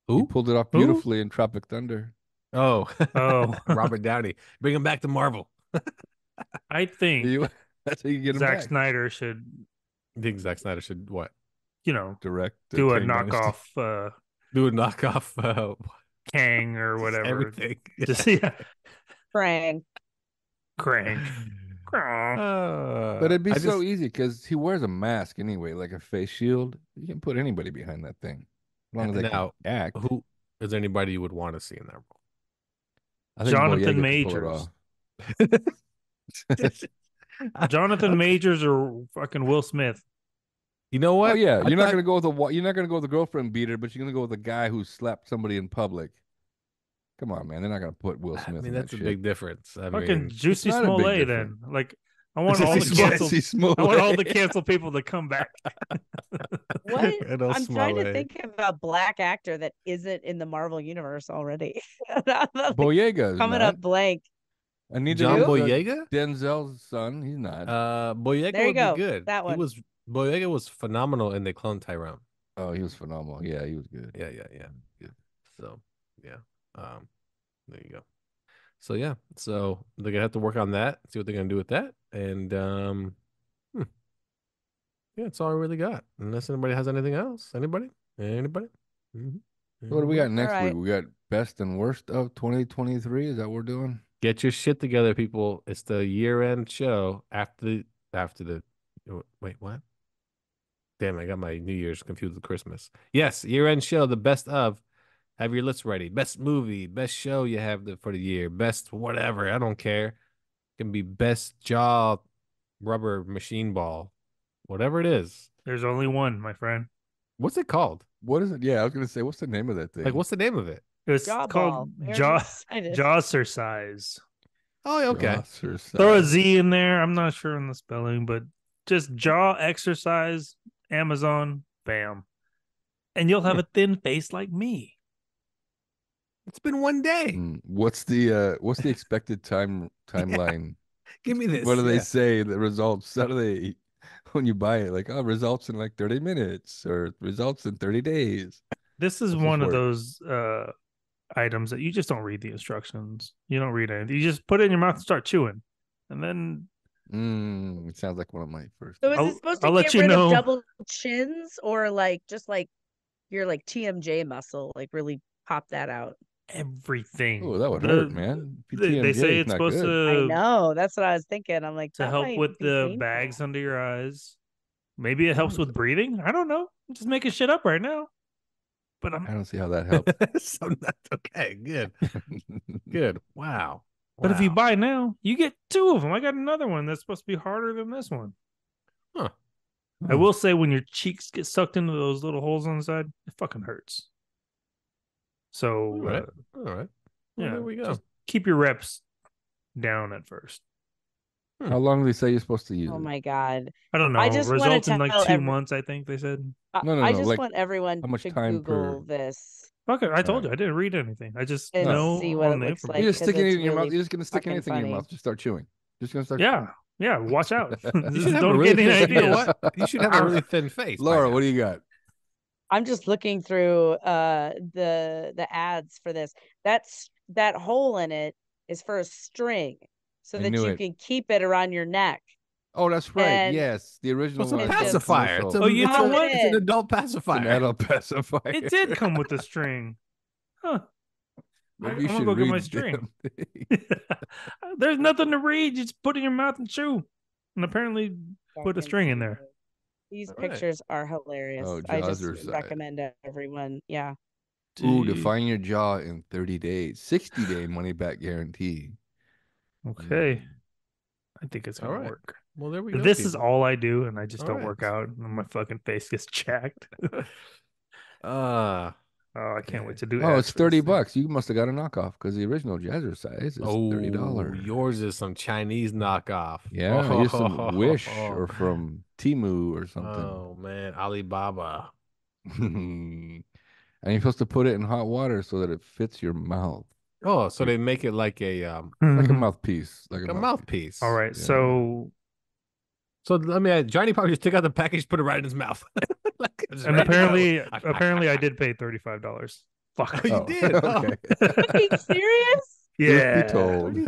He Who? pulled it off Who? beautifully in Tropic Thunder. Oh, Oh. Robert Downey. Bring him back to Marvel. I think That's how you get him Zack back. Snyder should, You think Zack Snyder should what? Direct. the do a Kang Dynasty. knockoff Do a knockoff Kang or whatever. everything. Just yeah, Krang. Krang. But it'd be I so just- easy because he wears a mask anyway, like a face shield. You can put anybody behind that thing, as long as they Now, can act. Who is there anybody you would want to see in that role? I think Jonathan Boyega could pull it Majors. off. Jonathan Majors or fucking Will Smith. You know what? Oh yeah, I you're not thought- gonna go with you're not gonna go with the girlfriend beater, but you're gonna go with the guy who slapped somebody in public. Come on, man, they're not gonna put Will I Smith. mean, in that's that a shit. big difference. I Fucking mean, Juicy not a big Smollett then. difference. Like I want all the Jesse cancel Smollett. I want all the cancel people to come back. What? Good old I'm trying to Smollett. think of a black actor that isn't in the Marvel universe already. I'm like Boyega is coming not. up blank. Anita John is, Boyega? Denzel's son. He's not. Boyega There you would go. be good. That one. Boyega was phenomenal in They Clone Tyrone. Oh, he was phenomenal. Yeah, he was good. Yeah. Good. So yeah. There you go. So yeah. So they're gonna have to work on that, see what they're gonna do with that. And yeah, that's all I really got. Unless anybody has anything else. Anybody? Anybody? Mhm. So what do we got next right. week? We got best and worst of 2023. Is that what we're doing? Get your shit together, people. It's the year-end show after after the. Wait, what? Damn, I got my New Year's confused with Christmas. Yes, year-end show, the best of. Have your list ready. Best movie, best show you have for the year, best whatever. I don't care. It can be best jaw rubber machine ball, whatever it is. There's only one, my friend. What's it called? What is it? Yeah, I was gonna say, what's the name of that thing? Like, what's the name of it? It's Jaw called ball. Jawcercise. Oh, okay. Throw a Z in there. I'm not sure on the spelling, but just jaw exercise, Amazon, bam. And you'll have a thin face like me. It's been one day. What's the expected timeline? Give me this. What do they say? The results? How do they when you buy it? Like, oh, results in like 30 minutes or results in 30 days. This is one of those items that you just don't read the instructions. You don't read anything. You just put it in your mouth and start chewing. And then it sounds like one of my first. So is it supposed to get rid of double chins or like just like your like TMJ muscle, like really pop that out? Everything. Oh, that would hurt, man. They say it's supposed to. I know. That's what I was thinking. I'm like, to help with the painful. bags under your eyes. Maybe it helps with breathing. I don't know. I'm just making shit up right now. But I don't see how that helps. So that's okay. Good. Good. Wow. But if you buy now, you get two of them. I got another one that's supposed to be harder than this one. Huh. I will say when your cheeks get sucked into those little holes on the side, it fucking hurts. So, all right. Well, yeah, there we go. Just keep your reps down at first. How long do they say you're supposed to use? Oh my god! I don't know. I just results in like 2 months, I think they said. No. I just like, want everyone how much to time Google this. Okay, I told you I didn't read anything. I just know see what it looks like. You're just sticking it in your really mouth. You're just gonna stick anything in your mouth. Just start chewing. Just gonna start. Yeah. Watch out. You should have a really thin, you know what? You should have a really thin face. Laura, what do you got? I'm just looking through the ads for this. That hole in it is for a string, so that you can keep it around your neck. Oh, that's right. And yes, the original one. It's a pacifier. It's an adult pacifier. It's an adult pacifier. It did come with a string. Huh. Maybe you I'm should gonna go read get my string. There's nothing to read. You just put it in your mouth and chew. And apparently put a string in there. These pictures are hilarious. Oh, I just recommend everyone. Yeah. Ooh, define your jaw in 30 days. 60-day money back guarantee. Okay. I think it's gonna work. Well, there we go. This is all I do, and I just don't work out, and my fucking face gets jacked. I can't wait to do. Oh, it's $30. You must have got a knockoff because the original Jazzercise is $30. Yours is some Chinese knockoff. Yeah, here's some Wish or from Temu or something. Oh man, Alibaba. And you're supposed to put it in hot water so that it fits your mouth. Oh, so they make it like a mouthpiece, like a mouthpiece. All right, so let me add, Johnny probably just took out the package, put it right in his mouth. And apparently I did pay $35. Fuck. Oh, you did? Okay. Are you serious? Yeah. Be told.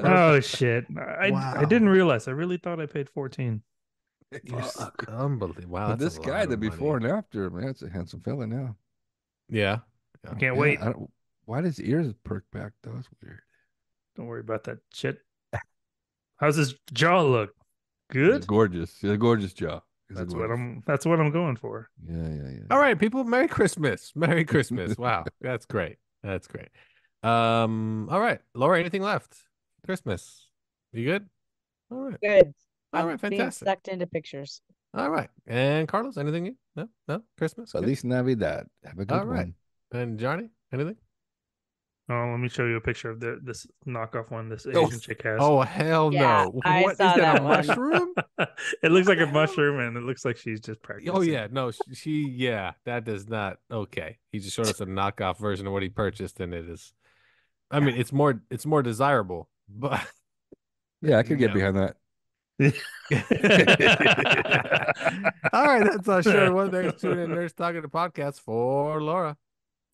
Oh shit! I didn't realize. I really thought I paid $14. Fuck. Unbelievable. Wow. But this guy, the before and after, man, it's a handsome fella now. Yeah. I can't wait. Why does his ears perk back though? That's weird. Don't worry about that shit. How's his jaw look? Good. It's gorgeous. It's a gorgeous jaw. That's what I'm going for. Yeah. All right, people. Merry Christmas. Merry Christmas. Wow. That's great. That's great. All right. Laura, anything left? Christmas. You good? All right. Good. All right, fantastic. Being sucked into pictures. All right. And Carlos, anything new? No? Christmas? Feliz Navidad. Have a good one. And Johnny, anything? Oh, let me show you a picture of this knockoff one this Asian chick has. Oh, hell no. Yeah, What is that, a mushroom? It looks like a mushroom, and it looks like she's just practicing. Oh, yeah. No, that does not. Okay. He just showed us a knockoff version of what he purchased, and it is, I mean, it's more desirable, but. Yeah, I could get behind that. All right, that's our show. One next tune in Nerds Talking the Podcast for Laura.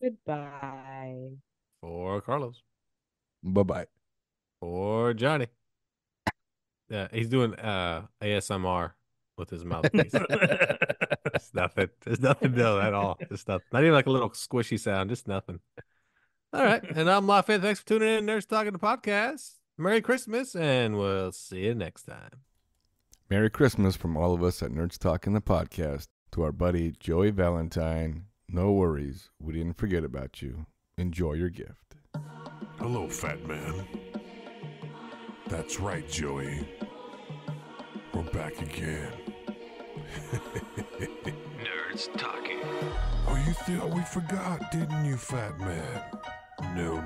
Goodbye. For Carlos. Bye-bye. For Johnny. Yeah, he's doing ASMR with his mouthpiece. It's nothing. There's nothing to at all. Just nothing. Not even like a little squishy sound. Just nothing. All right, and I'm Lafayette. Thanks for tuning in. Nerds Talking the Podcast. Merry Christmas, and we'll see you next time. Merry Christmas from all of us at Nerds Talking the podcast. To our buddy Joey Valentine, no worries. We didn't forget about you. Enjoy your gift. Hello, fat man. That's right, Joey. We're back again. Nerds talking. Oh, you thought we forgot, didn't you, fat man? No.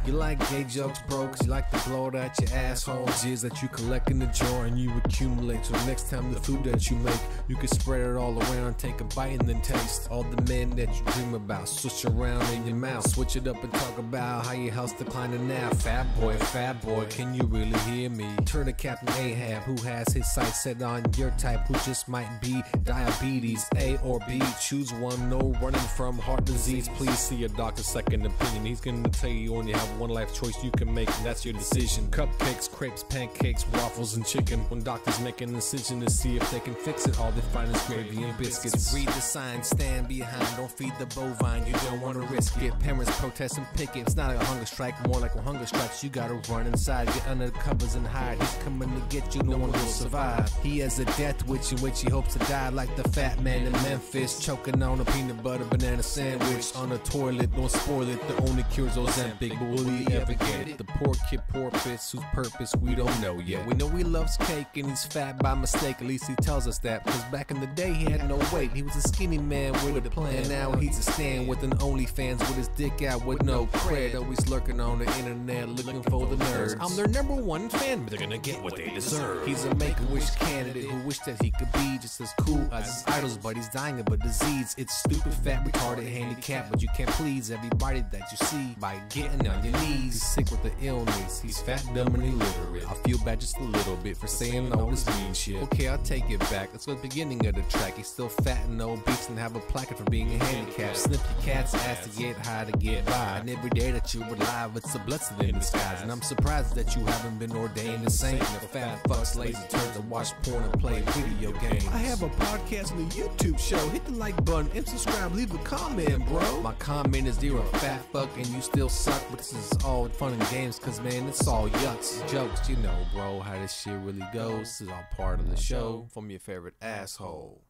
You like gay jokes, bro, 'cause you like to blow it out your asshole. Jizz that you collect in the jar and you accumulate. So next time the food that you make, you can spread it all around, take a bite and then taste. All the men that you dream about, switch around in your mouth. Switch it up and talk about how your house declining now. Fat boy, can you really hear me? Turn to Captain Ahab, who has his sights set on your type, who just might be diabetes, A or B. Choose one, no running from heart disease. Please see a doctor, second opinion. He's gonna tell you only have one life choice you can make, and that's your decision. Cupcakes, crepes, pancakes, waffles, and chicken. When doctors make an incision to see if they can fix it, all they find is gravy and biscuits. Read the sign, stand behind, don't feed the bovine, you don't want to risk it. Parents protest and picket, it's not a hunger strike, more like when hunger strikes, you gotta run inside, get under the covers and hide. He's coming to get you, no one will survive. He has a death wish in which he hopes to die, like the fat man in Memphis, choking on a peanut butter banana sandwich on a toilet. Don't spoil it, the only cure's Ozempic, but will he ever get it? The poor kid porpoise whose purpose we don't know yet. We know he loves cake and he's fat by mistake, at least he tells us that, because back in the day he had no weight. He was a skinny man with a plan, now he's a stand with an OnlyFans with his dick out with no cred. Always lurking on the internet looking for the nerds. I'm their #1 fan, but they're gonna get what they deserve. He's a make-a-wish candidate who wished that he could be just as cool as his idols, but he's dying of a disease. It's stupid, fat, retarded, handicapped, but you can't please everybody that you see by getting on your knees. He's sick with the illness, he's fat, dumb, and illiterate. I feel bad just a little bit for saying all this mean shit. Okay, I'll take it back, that's the beginning of the track. He's still fat and obese and have a placard for being a handicap. Snip your cat's ass to get high to get by, and every day that you're alive, it's a blessing in disguise. And I'm surprised that you haven't been ordained a saint. And a fat fucks lazy turns to watch porn and play video games. I have a podcast and a YouTube show. Hit the like button and subscribe, leave a comment, bro. My comment is you're a fat fuck and you still suck, but this is all fun and games, cause man, it's all yucks, jokes, you know, bro, how this shit really goes. This is all part of the show from your favorite asshole,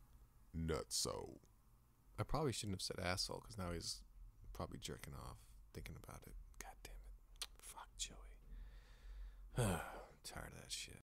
Nutso. I probably shouldn't have said asshole, cause now he's probably jerking off thinking about it. God damn it. Fuck Joey. Tired of that shit.